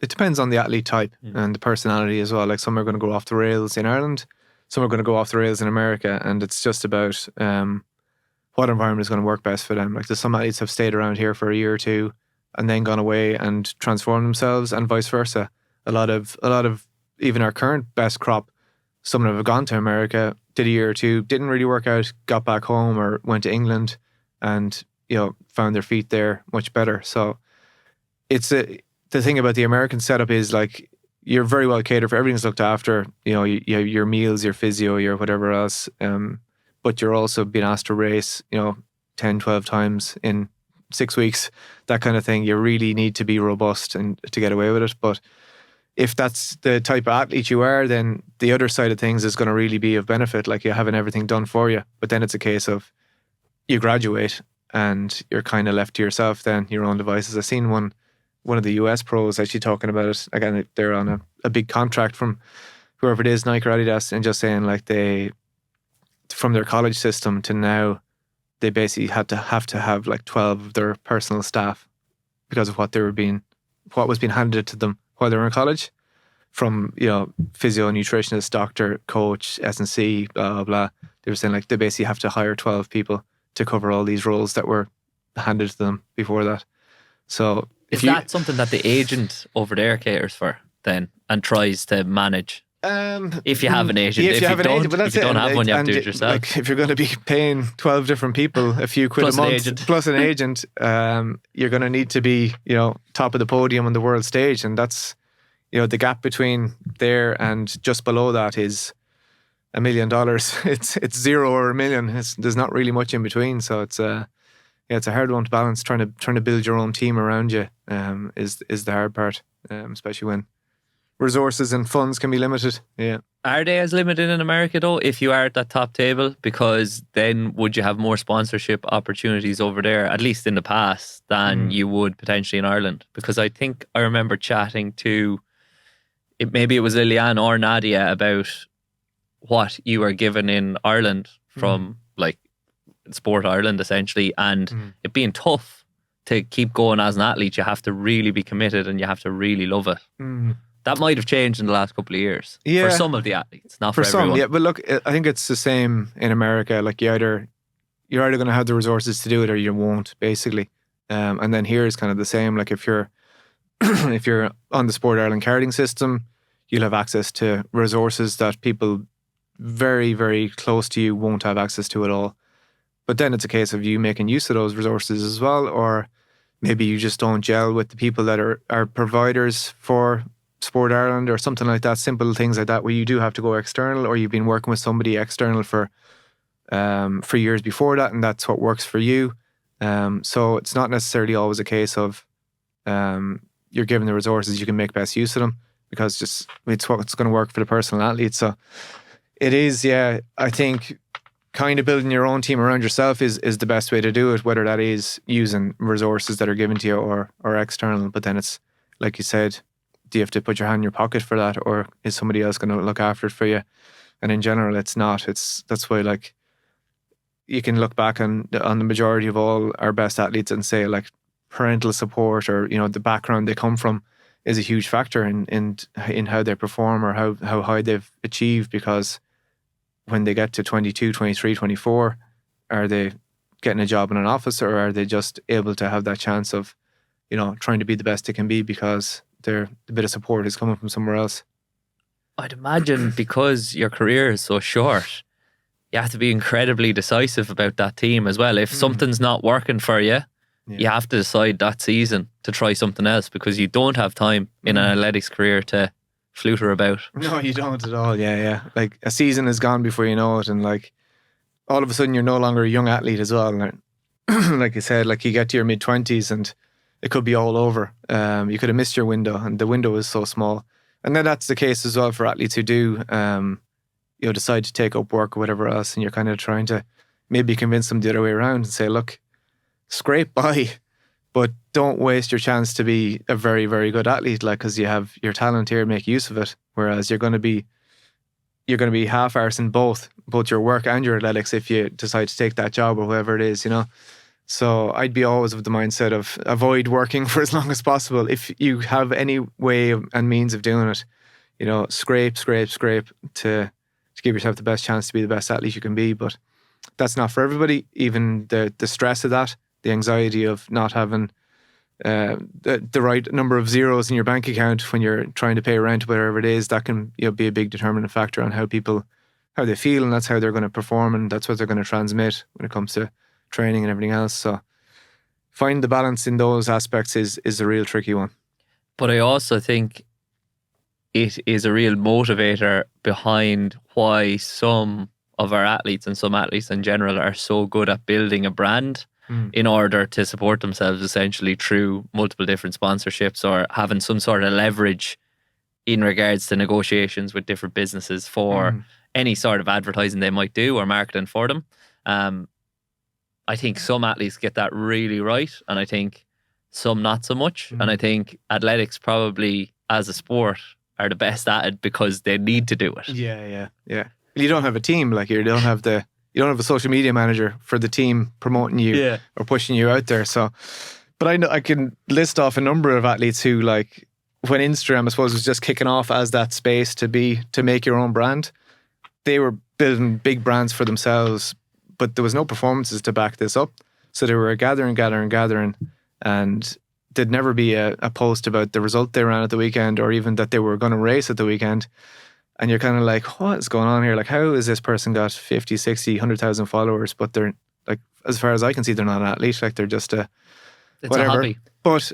it depends on the athlete type and the personality as well. Like some are going to go off the rails in Ireland, some are going to go off the rails in America, and it's just about what environment is going to work best for them. Like there's some athletes have stayed around here for a year or two and then gone away and transformed themselves, and vice versa. A lot of even our current best crop, some have gone to America, did a year or two, didn't really work out, got back home or went to England and, you know, found their feet there much better. So the thing about the American setup is, like, you're very well catered for, everything's looked after, you know, you have your meals, your physio, your whatever else, but you're also being asked to race, you know, 10, 12 times in 6 weeks, that kind of thing. You really need to be robust and to get away with it. But if that's the type of athlete you are, then the other side of things is going to really be of benefit. Like, you're having everything done for you. But then it's a case of you graduate and you're kind of left to yourself then, your own devices. I've seen one of the US pros actually talking about it. Again, they're on a big contract from whoever it is, Nike or Adidas, and just saying, like, from their college system to now, they basically have to have like 12 of their personal staff because of what was being handed to them while they were in college, from, you know, physio, nutritionist, doctor, coach, S&C, blah, blah, blah. They were saying, like, they basically have to hire 12 people to cover all these roles that were handed to them before that. So is that something that the agent over there caters for then and tries to manage? If you have an agent, if you don't have one, you have to do it yourself. Like, if you're going to be paying 12 different people a few quid a month plus an agent, you're going to need to be, you know, top of the podium on the world stage, and that's, you know, the gap between there and just below that is $1 million. It's zero or $1 million. There's not really much in between, so it's a hard one to balance. Trying to build your own team around you is the hard part, especially when resources and funds can be limited. Yeah. Are they as limited in America though, if you are at that top table? Because then would you have more sponsorship opportunities over there, at least in the past, than you would potentially in Ireland? Because I think I remember chatting to, maybe it was Liliane or Nadia, about what you were given in Ireland from like Sport Ireland essentially, and it being tough to keep going as an athlete. You have to really be committed and you have to really love it. That might have changed in the last couple of years for some of the athletes, not for everyone. Some, yeah. But look, I think it's the same in America. Like, you're either going to have the resources to do it or you won't, basically. And then here is kind of the same. Like, if you're on the Sport Ireland carding system, you'll have access to resources that people very, very close to you won't have access to at all. But then it's a case of you making use of those resources as well, or maybe you just don't gel with the people that are providers for Sport Ireland or something like that. Simple things like that where you do have to go external, or you've been working with somebody external for for years before that, and that's what works for you. So it's not necessarily always a case of you're given the resources, you can make best use of them, because just it's what's going to work for the personal athlete. So it is, yeah, I think kind of building your own team around yourself is the best way to do it, whether that is using resources that are given to you or external. But then it's, like you said, do you have to put your hand in your pocket for that, or is somebody else going to look after it for you? And in general, it's not. That's why, like, you can look back on the majority of all our best athletes and say, like, parental support or, you know, the background they come from is a huge factor in how they perform or how high they've achieved. Because when they get to 22, 23, 24, are they getting a job in an office, or are they just able to have that chance of, you know, trying to be the best they can be because a bit of support is coming from somewhere else? I'd imagine because your career is so short, you have to be incredibly decisive about that team as well. If something's not working for you, you have to decide that season to try something else, because you don't have time in an athletics career to flutter about. No, you don't at all. Yeah. Like, a season is gone before you know it, and like all of a sudden you're no longer a young athlete as well. And like you said, like, you get to your mid-20s and it could be all over. You could have missed your window, and the window is so small. And then that's the case as well for athletes who do you know, decide to take up work or whatever else, and you're kind of trying to maybe convince them the other way around and say, look, scrape by, but don't waste your chance to be a very, very good athlete, like, because you have your talent here, make use of it. Whereas you're going to be half-arsing both your work and your athletics if you decide to take that job or whatever it is, you know. So I'd be always of the mindset of avoid working for as long as possible. If you have any way and means of doing it, you know, scrape to give yourself the best chance to be the best athlete you can be. But that's not for everybody. Even the stress of that, the anxiety of not having the right number of zeros in your bank account when you're trying to pay rent, whatever it is, that can, you know, be a big determinant factor on how they feel, and that's how they're going to perform, and that's what they're going to transmit when it comes to training and everything else. So finding the balance in those aspects is a real tricky one. But I also think it is a real motivator behind why some of our athletes and some athletes in general are so good at building a brand in order to support themselves essentially through multiple different sponsorships, or having some sort of leverage in regards to negotiations with different businesses for any sort of advertising they might do or marketing for them. I think some athletes get that really right, and I think some not so much. And I think athletics probably as a sport are the best at it because they need to do it. Yeah. You don't have a team, like, you don't have a social media manager for the team promoting you or pushing you out there. So, but I know I can list off a number of athletes who, like, when Instagram, I suppose, was just kicking off as that space to make your own brand, they were building big brands for themselves, but there was no performances to back this up. So they were gathering, and there'd never be a post about the result they ran at the weekend, or even that they were going to race at the weekend. And you're kind of like, what is going on here? Like, how is this person got 50, 60, 100,000 followers, but they're, like, as far as I can see, they're not an athlete. Like, they're just it's whatever. a hobby. But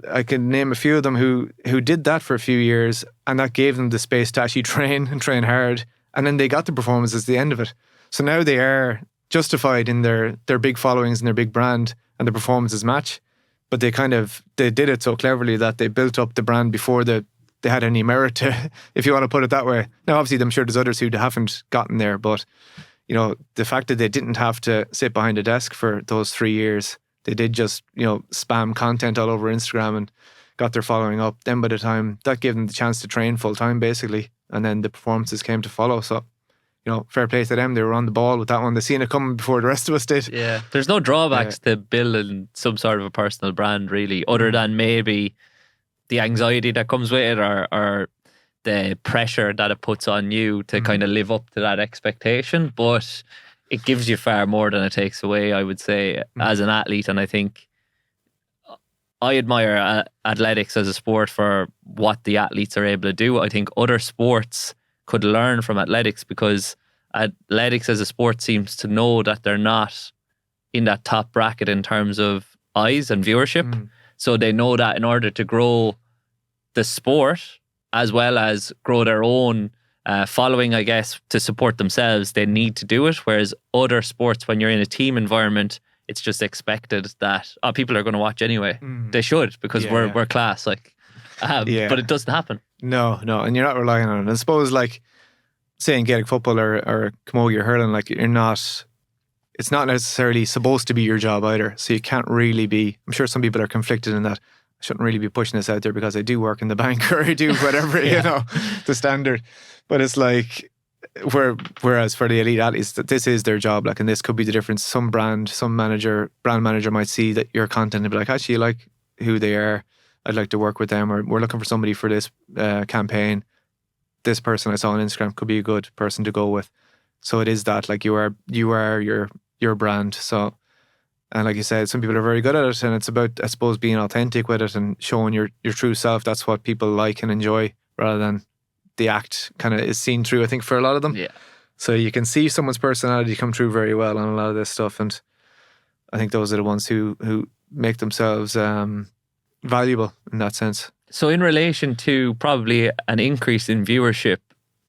I can name a few of them who did that for a few years, and that gave them the space to actually train hard. And then they got the performances at the end of it. So now they are justified in their big followings and their big brand, and the performances match. But they did it so cleverly that they built up the brand before they had any merit to, if you want to put it that way. Now, obviously, I'm sure there's others who haven't gotten there, but, you know, the fact that they didn't have to sit behind a desk for those 3 years, they did just, you know, spam content all over Instagram and got their following up. Then by the time that gave them the chance to train full time, basically, and then the performances came to follow. So, you know, fair play to them. They were on the ball with that one. They seen it coming before the rest of us did. Yeah, there's no drawbacks to building some sort of a personal brand, really, other than maybe the anxiety that comes with it, or the pressure that it puts on you to kind of live up to that expectation. But it gives you far more than it takes away, I would say, as an athlete. And I think I admire athletics as a sport for what the athletes are able to do. I think other sports could learn from athletics, because athletics as a sport seems to know that they're not in that top bracket in terms of eyes and viewership. So they know that in order to grow the sport as well as grow their own following, I guess, to support themselves, they need to do it. Whereas other sports, when you're in a team environment, it's just expected that people are going to watch anyway. They should, because we're class. Like, but it doesn't happen. No, and you're not relying on it. I suppose, like, say in Gaelic football or camogie or hurling, like, it's not necessarily supposed to be your job either. So you can't really be. I'm sure some people are conflicted in that. I shouldn't really be pushing this out there because I do work in the bank or I do whatever, the standard. But it's like, whereas for the elite athletes, that this is their job, like, and this could be the difference. Some brand manager might see that your content and be like, actually, you like who they are, I'd like to work with them, or we're looking for somebody for this campaign. This person I saw on Instagram could be a good person to go with. So it is that, like, you are your brand. So, and like you said, some people are very good at it, and it's about, I suppose, being authentic with it and showing your true self. That's what people like and enjoy, rather than the act kind of is seen through, I think, for a lot of them. Yeah. So you can see someone's personality come through very well on a lot of this stuff, and I think those are the ones who make themselves valuable in that sense. So in relation to probably an increase in viewership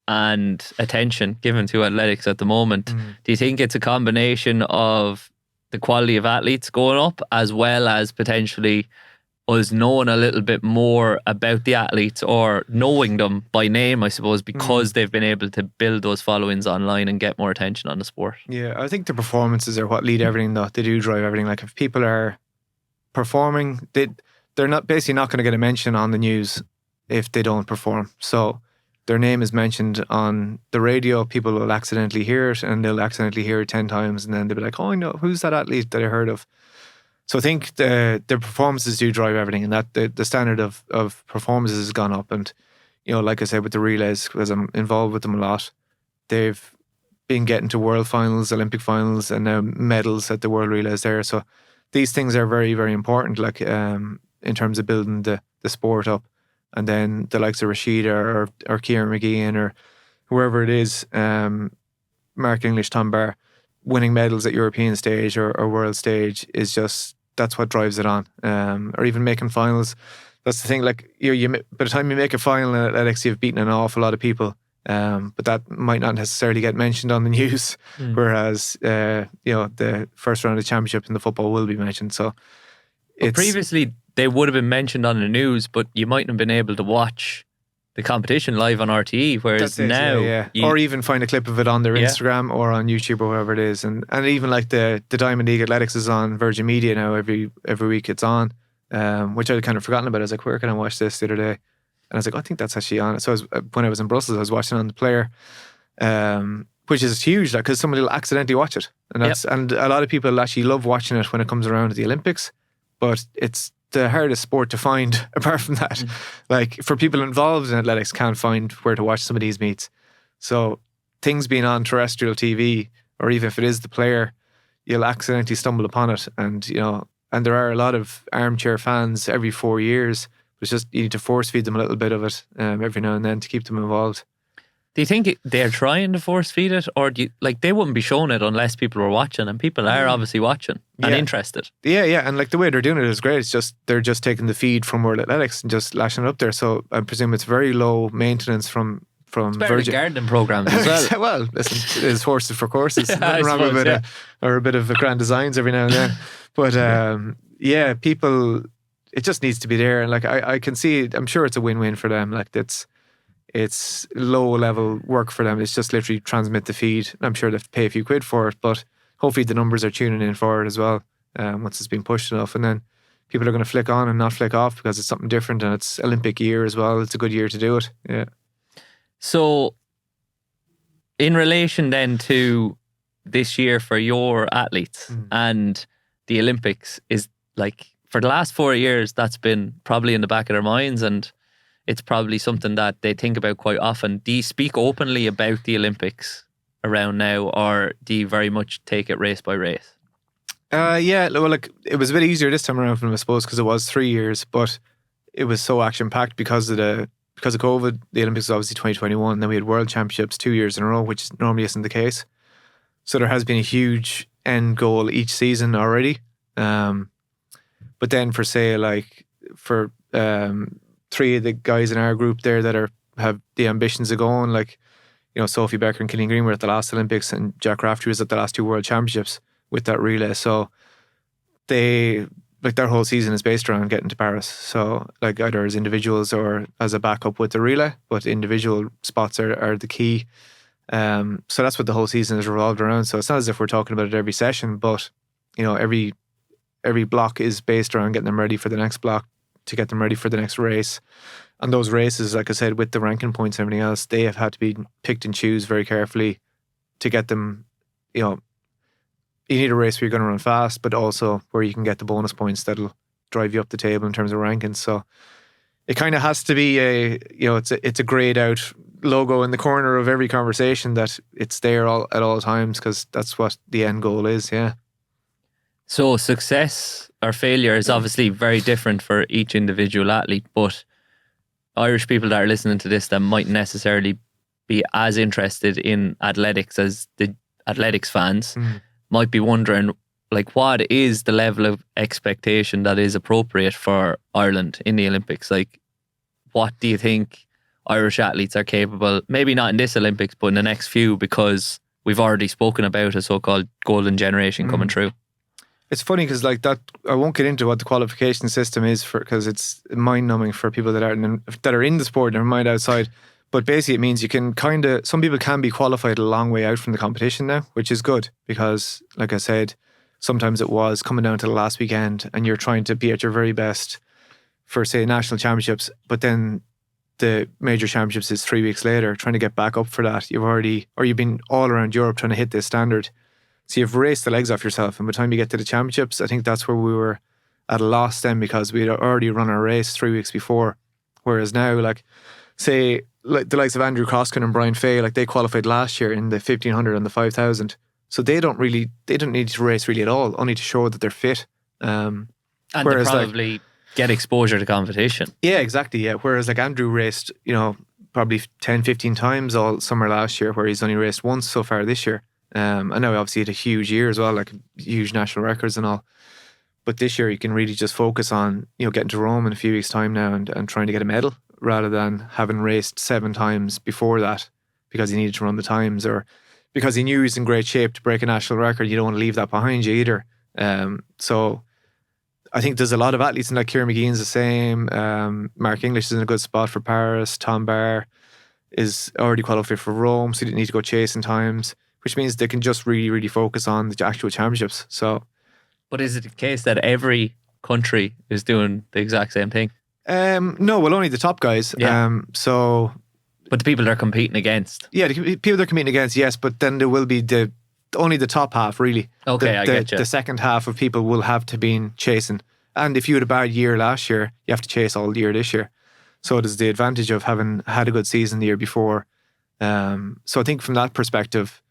and attention given to athletics at the moment, do you think it's a combination of the quality of athletes going up, as well as potentially us knowing a little bit more about the athletes, or knowing them by name, I suppose, because they've been able to build those followings online and get more attention on the sport? Yeah, I think the performances are what lead everything, though. They do drive everything. Like, if people are performing, they're not basically not going to get a mention on the news if they don't perform. So their name is mentioned on the radio, people will accidentally hear it, and they'll accidentally hear it 10 times, and then they'll be like, oh, I know, who's that athlete that I heard of? So I think the performances do drive everything, and that the standard of performances has gone up. And, like I said, with the relays, because I'm involved with them a lot, they've been getting to world finals, Olympic finals, and now medals at the world relays there. So these things are very, very important, like, in terms of building the sport up. And then the likes of Rashida or Kieran McGeehan or whoever it is, Mark English, Tom Barr, winning medals at European stage or world stage is just, that's what drives it on. Or even making finals. That's the thing, like, you by the time you make a final in athletics, you've beaten an awful lot of people. But that might not necessarily get mentioned on the news. Whereas, the first round of the championship in the football will be mentioned. So previously they would have been mentioned on the news, but you mightn't have been able to watch the competition live on RTE, whereas now or even find a clip of it on their Instagram or on YouTube or wherever it is. And even like the Diamond League Athletics is on Virgin Media now. Every week it's on, which I'd kind of forgotten about. I was like, where can I watch this the other day? And I was like, I think that's actually on. So when I was in Brussels, I was watching it on the player, which is huge, like, because somebody will accidentally watch it. And a lot of people actually love watching it when it comes around to the Olympics, but it's the hardest sport to find apart from that. Like, for people involved in athletics can't find where to watch some of these meets. So things being on terrestrial TV, or even if it is the player, you'll accidentally stumble upon it. And, and there are a lot of armchair fans every 4 years. It's just, you need to force feed them a little bit of it every now and then to keep them involved. Do you think they're trying to force feed it, or do you, like, they wouldn't be showing it unless people were watching, and people are obviously watching and interested? Yeah, and like the way they're doing it is great. It's just they're just taking the feed from World Athletics and just lashing it up there. So I presume it's very low maintenance from it's better Virgin. Than gardening programs as well. Well, listen, it is horses for courses. Nothing wrong with it, or a bit of grand designs every now and then. But people, it just needs to be there. And like I can see, I'm sure it's a win-win for them. Like, it's low level work for them. It's just literally transmit the feed. I'm sure they have to pay a few quid for it, but hopefully the numbers are tuning in for it as well, once it's been pushed enough. And then people are going to flick on and not flick off because it's something different, and it's Olympic year as well. It's a good year to do it. Yeah. So in relation then to this year for your athletes and the Olympics, is like, for the last 4 years, that's been probably in the back of their minds, and it's probably something that they think about quite often. Do you speak openly about the Olympics around now, or do you very much take it race by race? Well, like, it was a bit easier this time around for them, I suppose, because it was 3 years, but it was so action packed because of COVID. The Olympics was obviously 2021. Then we had World Championships 2 years in a row, which normally isn't the case. So there has been a huge end goal each season already. But then for three of the guys in our group there that have the ambitions of going, like, Sophie Becker and Killian Green were at the last Olympics, and Jack Rafferty was at the last 2 World Championships with that relay. So their whole season is based around getting to Paris. So like either as individuals or as a backup with the relay, but individual spots are the key. So that's what the whole season is revolved around. So it's not as if we're talking about it every session, but every block is based around getting them ready for the next block to get them ready for the next race. And those races, like I said, with the ranking points and everything else, they have had to be picked and choose very carefully to get them. You need a race where you're going to run fast, but also where you can get the bonus points that'll drive you up the table in terms of rankings. So it kind of has to be it's a grayed out logo in the corner of every conversation that it's there at all times, because that's what the end goal is. Yeah. So success or failure is obviously very different for each individual athlete, but Irish people that are listening to this that might necessarily be as interested in athletics as the athletics fans might be wondering, like, what is the level of expectation that is appropriate for Ireland in the Olympics? Like, what do you think Irish athletes are capable, maybe not in this Olympics, but in the next few, because we've already spoken about a so-called golden generation coming through? It's funny because like that, I won't get into what the qualification system is because it's mind-numbing for people that are in the sport, never mind outside. But basically it means you can some people can be qualified a long way out from the competition now, which is good because, like I said, sometimes it was coming down to the last weekend and you're trying to be at your very best for, say, national championships, but then the major championships is 3 weeks later, trying to get back up for that. You've been all around Europe trying to hit this standard. So you've raced the legs off yourself. And by the time you get to the championships, I think that's where we were at a loss then, because we'd already run our race 3 weeks before. Whereas now, like, say, like the likes of Andrew Croscan and Brian Fay, like they qualified last year in the 1500 and the 5000. So they don't need to race really at all, only to show that they're fit. And they probably get exposure to competition. Yeah, exactly. Yeah. Whereas like Andrew raced, probably 10, 15 times all summer last year, where he's only raced once so far this year. And now obviously had a huge year as well, like huge national records and all. But this year you can really just focus on, getting to Rome in a few weeks' time now and trying to get a medal, rather than having raced 7 times before that because he needed to run the times, or because he knew he was in great shape to break a national record. You don't want to leave that behind you either. So I think there's a lot of athletes, and like Kieran McGeehan's the same. Mark English is in a good spot for Paris. Tom Barr is already qualified for Rome, so he didn't need to go chasing times, which means they can just really, really focus on the actual championships. So, but is it the case that every country is doing the exact same thing? No, well, only the top guys. Yeah. But the people they're competing against. Yeah, the people they're competing against, yes, but then there will be only the top half, really. Okay, I get you. The second half of people will have to be chasing. And if you had a bad year last year, you have to chase all year this year. So there's the advantage of having had a good season the year before. So I think from that perspective,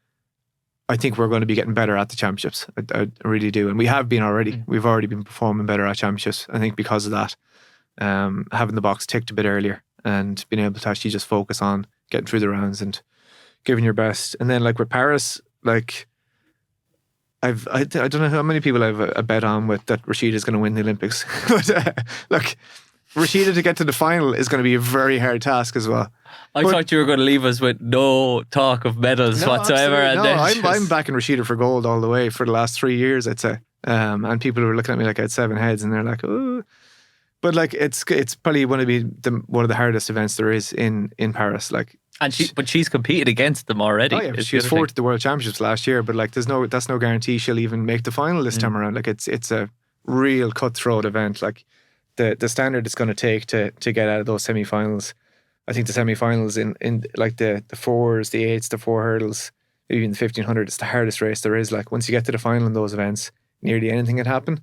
I think we're going to be getting better at the championships. I really do. And we have been already. We've already been performing better at championships, I think, because of that. Having the box ticked a bit earlier and being able to actually just focus on getting through the rounds and giving your best. And then like with Paris, like I don't know how many people I've a bet on with that Rashida is going to win the Olympics. But look, Rashida to get to the final is going to be a very hard task as well. I thought you were going to leave us with no talk of medals whatsoever. And I'm backing Rashida for gold all the way for the last 3 years, I'd say. And people were looking at me like I had 7 heads, and they're like, oh. But like it's probably one of the hardest events there is in Paris. Like, but she's competed against them already. Oh yeah, she was 4th at the World Championships last year. But like, that's no guarantee she'll even make the final this time around. Like, it's a real cutthroat event. Like the standard it's going to take to get out of those semi-finals. I think the semi-finals in like the 4s, the 8s, the 4 hurdles, even the 1500, it's the hardest race there is. Like, once you get to the final in those events, nearly anything can happen.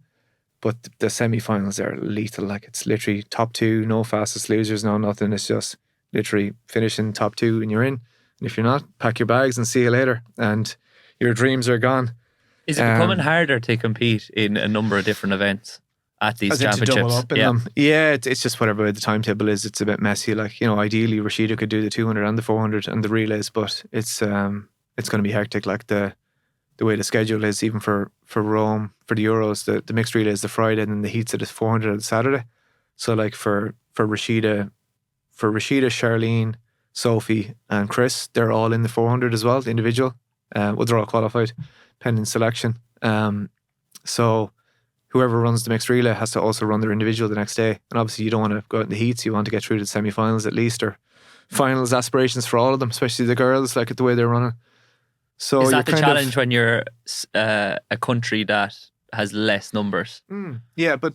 But the semi-finals are lethal. Like, it's literally top 2, no fastest losers, no nothing. It's just literally finishing top 2 and you're in. And if you're not, pack your bags and see you later. And your dreams are gone. Is it becoming harder to compete in a number of different events at these championships? To double up in them. Yeah, it's just whatever the timetable is. It's a bit messy. Like, ideally Rashida could do the 200 and the 400 and the relays, but it's going to be hectic. Like the way the schedule is, even for Rome, for the Euros, the mixed relay is the Friday and then the heats are the 400 on the Saturday. So like for Rashida, Charlene, Sophie and Chris, they're all in the 400 as well, the individual. Well, they're all qualified pending selection. So whoever runs the mixed relay has to also run their individual the next day. And obviously you don't want to go out in the heats, you want to get through to the semi-finals at least, or finals aspirations for all of them, especially the girls, like at the way they're running. So is that the challenge when you're a country that has less numbers? Yeah, but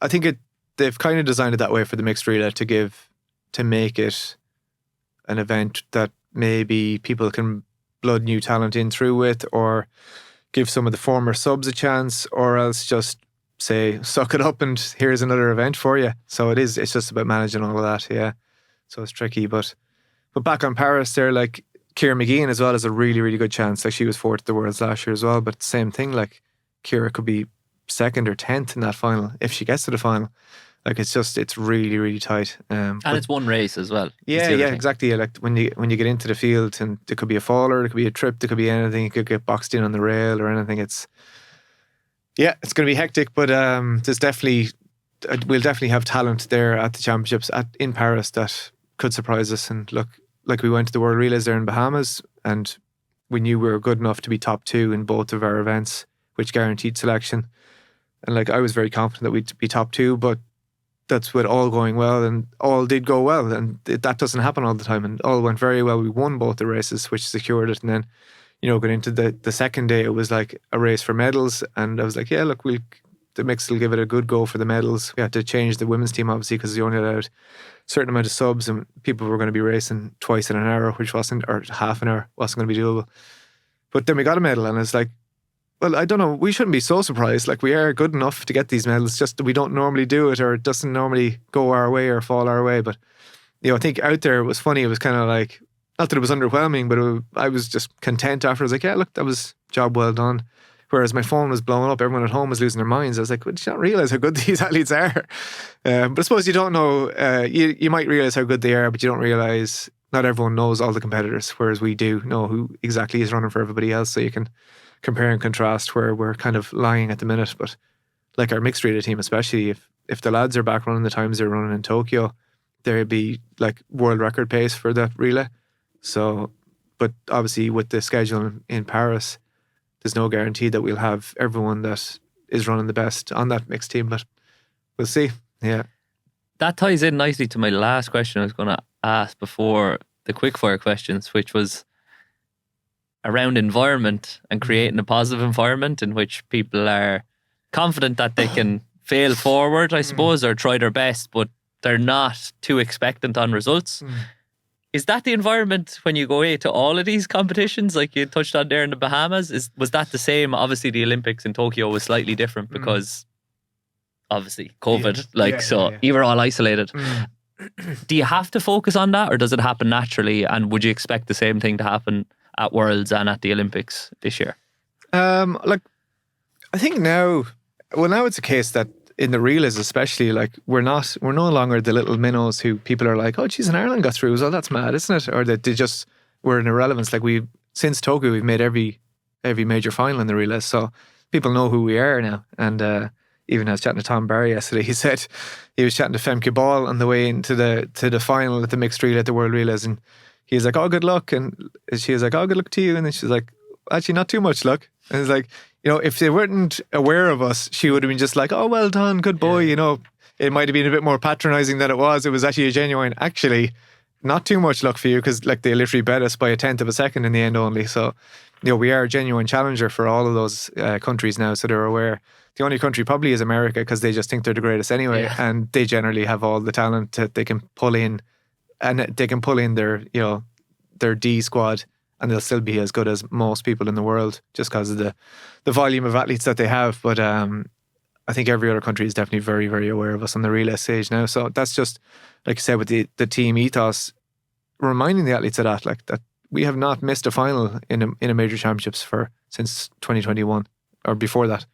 I think they've kind of designed it that way for the mixed relay to make it an event that maybe people can blood new talent in through with, or give some of the former subs a chance, or else just say, suck it up and here's another event for you. So it's just about managing all of that, yeah. So it's tricky, but back on Paris there, like Ciara McGeehan as well has a really, really good chance. Like she was 4th at the Worlds last year as well, but same thing, like Ciara could be 2nd or 10th in that final if she gets to the final. Like it's really, really tight. And it's one race as well. Yeah, exactly. Yeah, like when you get into the field, and there could be a faller, there could be a trip, there could be anything. You could get boxed in on the rail or anything. It's going to be hectic, but we'll definitely have talent there at the championships in Paris that could surprise us. And look, like we went to the World Relays there in Bahamas, and we knew we were good enough to be top 2 in both of our events, which guaranteed selection. And like I was very confident that we'd be top 2, but that's with all going well, and all did go well, and that doesn't happen all the time, and all went very well. We won both the races, which secured it. And then, going into the second day, it was like a race for medals, and I was like, yeah, look, the mix will give it a good go for the medals. We had to change the women's team, obviously, because they only allowed a certain amount of subs, and people were going to be racing twice in an hour, or half an hour, wasn't going to be doable. But then we got a medal, and it's like, well, I don't know, we shouldn't be so surprised. Like, we are good enough to get these medals, just that we don't normally do it, or it doesn't normally go our way or fall our way. But, I think out there it was funny. It was kind of like, not that it was underwhelming, but I was just content after. I was like, yeah, look, that was job well done. Whereas my phone was blowing up, everyone at home was losing their minds. I was like, well, did you not realise how good these athletes are? But I suppose you don't know, you might realise how good they are, but you don't realise not everyone knows all the competitors, whereas we do know who exactly is running for everybody else. So you can compare and contrast where we're kind of lying at the minute. But like our mixed relay team, especially if the lads are back running the times they're running in Tokyo, there'd be like world record pace for that relay. So, but obviously with the schedule in Paris, there's no guarantee that we'll have everyone that is running the best on that mixed team, but we'll see. Yeah. That ties in nicely to my last question I was going to ask before the quickfire questions, which was around environment and creating a positive environment in which people are confident that they can fail forward, I suppose, or try their best, but they're not too expectant on results. Is that the environment when you go away to all of these competitions, like you touched on there in the Bahamas? Was that the same? Obviously, the Olympics in Tokyo was slightly different because obviously COVID, you were all isolated. Do you have to focus on that, or does it happen naturally? And would you expect the same thing to happen at Worlds and at the Olympics this year? I think now it's a case that in the relays especially, like we're no longer the little minnows who people are like, oh geez, in Ireland got through, so that's mad, isn't it? Or that they just were an irrelevance. Like since Tokyo, we've made every major final in the relays, so people know who we are now. And even I was chatting to Tom Barry yesterday, he said he was chatting to Femke Ball on the way into the final at the mixed relay at the World Relays, and he was like, oh, good luck. And she was like, oh, good luck to you. And then she's like, actually, not too much luck. And it's like, if they weren't aware of us, she would have been just like, oh, well done, good boy. Yeah. It might have been a bit more patronising than it was. It was actually a genuine, actually, not too much luck for you, because like they literally bet us by 1/10 of a second in the end only. So, we are a genuine challenger for all of those countries now. So they're aware. The only country probably is America, because they just think they're the greatest anyway. Yeah. And they generally have all the talent that they can pull in. And they can pull in their D squad, and they'll still be as good as most people in the world just because of the volume of athletes that they have. But I think every other country is definitely very, very aware of us on the relay stage now. So that's just, like I said, with the team ethos, reminding the athletes of that, like that we have not missed a final in a major championships since 2021 or before that.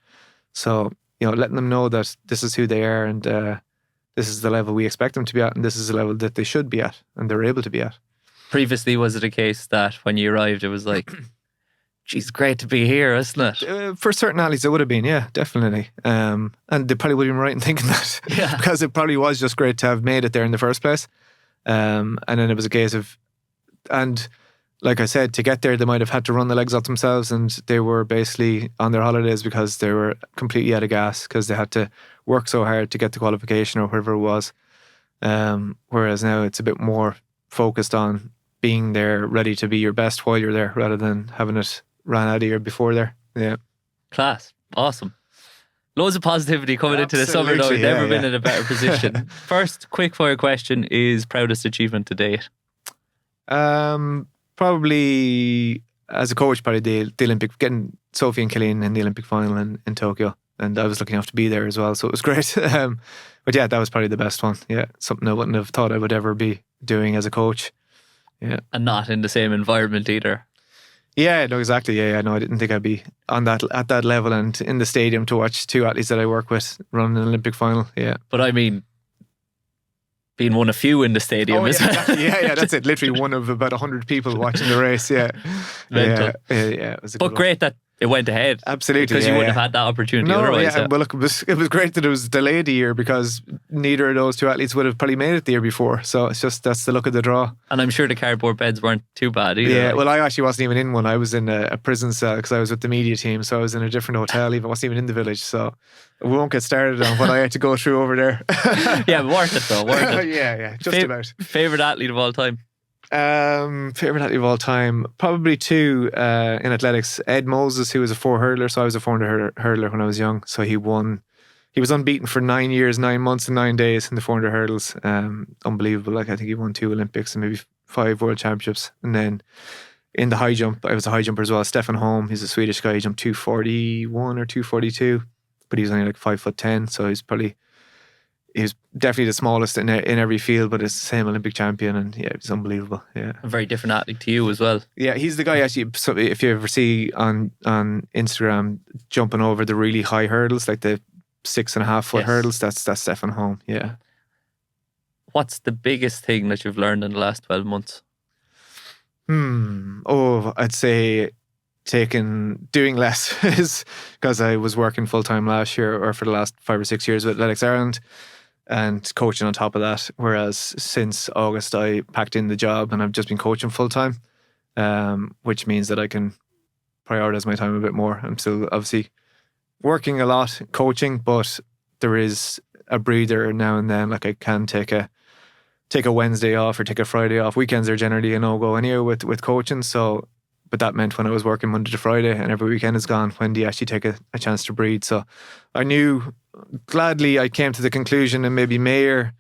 So, letting them know that this is who they are, and this is the level we expect them to be at, and this is the level that they should be at, and they're able to be at. Previously, was it a case that when you arrived, it was like, geez, great to be here, isn't it? For certain athletes, it would have been, yeah, definitely. And they probably would have been right in thinking that. Yeah. Because it probably was just great to have made it there in the first place. And then it was a case of, and like I said, to get there, they might have had to run the legs off themselves, and they were basically on their holidays because they were completely out of gas because they had to work so hard to get the qualification or whatever it was. Whereas now it's a bit more focused on being there, ready to be your best while you're there, rather than having it ran out of you before there. Yeah. Class. Awesome. Loads of positivity coming into the summer, though. We've never been in a better position. First quick fire question is proudest achievement to date? Probably as a coach, probably the Olympic, getting Sophie and Killeen in the Olympic final in Tokyo. And I was lucky enough to be there as well, so it was great. But yeah, that was probably the best one. Yeah, something I wouldn't have thought I would ever be doing as a coach. Yeah. And not in the same environment either. Yeah, no, exactly. Yeah, no, I didn't think I'd be on that at that level and in the stadium to watch two athletes that I work with run an Olympic final. Yeah. But I mean, being one of few in the stadium is exactly. Yeah, that's it. Literally one of about 100 people watching the race. Yeah. Mental. Yeah, it was a but good great that it went ahead. Absolutely. Because you wouldn't have had that opportunity otherwise. Well, look, it was great that it was delayed a year because neither of those two athletes would have probably made it the year before. So it's just, that's the luck of the draw. And I'm sure the cardboard beds weren't too bad either. Yeah, well, I actually wasn't even in one. I was in a prison cell because I was with the media team. So I was in a different hotel, even wasn't even in the village. So we won't get started on what I had to go through over there. Yeah, worth it though, worth it. Yeah, just about. Favourite athlete of all time? Favourite athlete of all time, probably two in athletics. Ed Moses, who was a 4 hurdler, so I was a 400 hurdler when I was young. So he was unbeaten for 9 years, 9 months and 9 days in the 400 hurdles. Unbelievable. Like, I think he won 2 Olympics and maybe 5 world championships. And then in the high jump, I was a high jumper as well. Stefan Holm, he's a Swedish guy. He jumped 241 or 242, but he's only like 5'10", so he was definitely the smallest in every field, but it's the same Olympic champion, and yeah, it's unbelievable. Yeah, a very different athlete to you as well. Yeah, he's the guy actually. So if you ever see on Instagram jumping over the really high hurdles, like the 6.5 foot hurdles, that's Stefan Holm. Yeah. What's the biggest thing that you've learned in the last 12 months? I'd say doing less is because I was working full time last year, or for the last 5 or 6 years with Athletics Ireland, and coaching on top of that. Whereas since August, I packed in the job and I've just been coaching full time, which means that I can prioritize my time a bit more. I'm still obviously working a lot, coaching, but there is a breather now and then. Like, I can take a Wednesday off or take a Friday off. Weekends are generally a no-go anyway with coaching. So, but that meant when I was working Monday to Friday and every weekend is gone, when do you actually take a chance to breathe? So I knew, gladly I came to the conclusion in maybe May or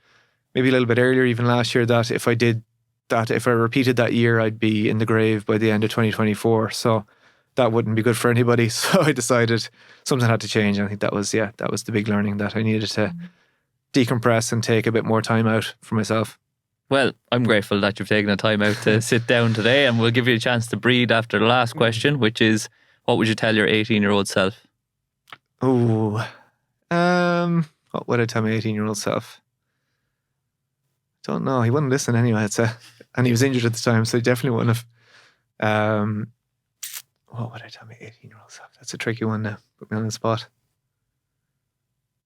maybe a little bit earlier even last year, that if I did that, if I repeated that year, I'd be in the grave by the end of 2024. So that wouldn't be good for anybody. So I decided something had to change. And I think that was the big learning, that I needed to decompress and take a bit more time out for myself. Well, I'm grateful that you've taken the time out to sit down today, and we'll give you a chance to breathe after the last question, which is, what would you tell your 18-year-old self? What would I tell my 18-year-old self? Don't know. He wouldn't listen anyway, I'd say. And he was injured at the time, so he definitely wouldn't have. What would I tell my 18-year-old self? That's a tricky one now. Put me on the spot.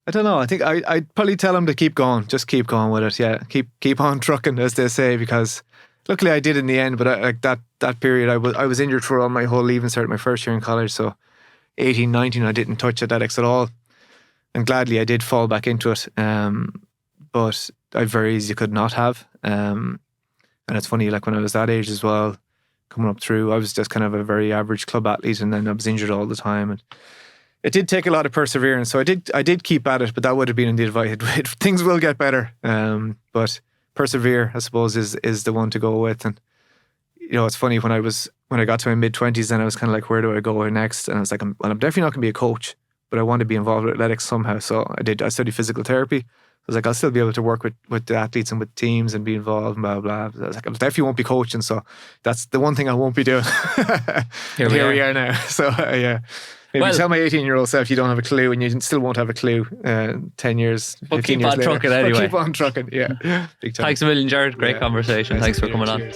I don't know. I think I'd probably tell him to keep going. Just keep going with it. Yeah, keep on trucking, as they say. Because luckily I did in the end. But like that period, I was injured for all my whole leaving cert, my first year in college. So 18, 19, I didn't touch athletics at all. And gladly I did fall back into it. But I very easily could not have. And it's funny, like when I was that age as well, coming up through, I was just kind of a very average club athlete, and then I was injured all the time. And it did take a lot of perseverance. So I did keep at it, but that would have been in the advice. Things will get better. But persevere, I suppose, is the one to go with. And you know, it's funny, when I got to my mid-20s, then I was kind of like, where do I go next? And I was like, I'm definitely not going to be a coach, but I want to be involved with athletics somehow. So I studied physical therapy. I was like, I'll still be able to work with the athletes and with teams and be involved and blah, blah, blah. I was like, I definitely won't be coaching. So that's the one thing I won't be doing. Here we are now. So yeah. Maybe tell my 18-year-old self you don't have a clue, and you still won't have a clue 10 years, 15 keep years on later. trucking anyway. But keep on trucking, yeah. Big time. Thanks a million, Gerard. Great conversation. Thanks for coming on.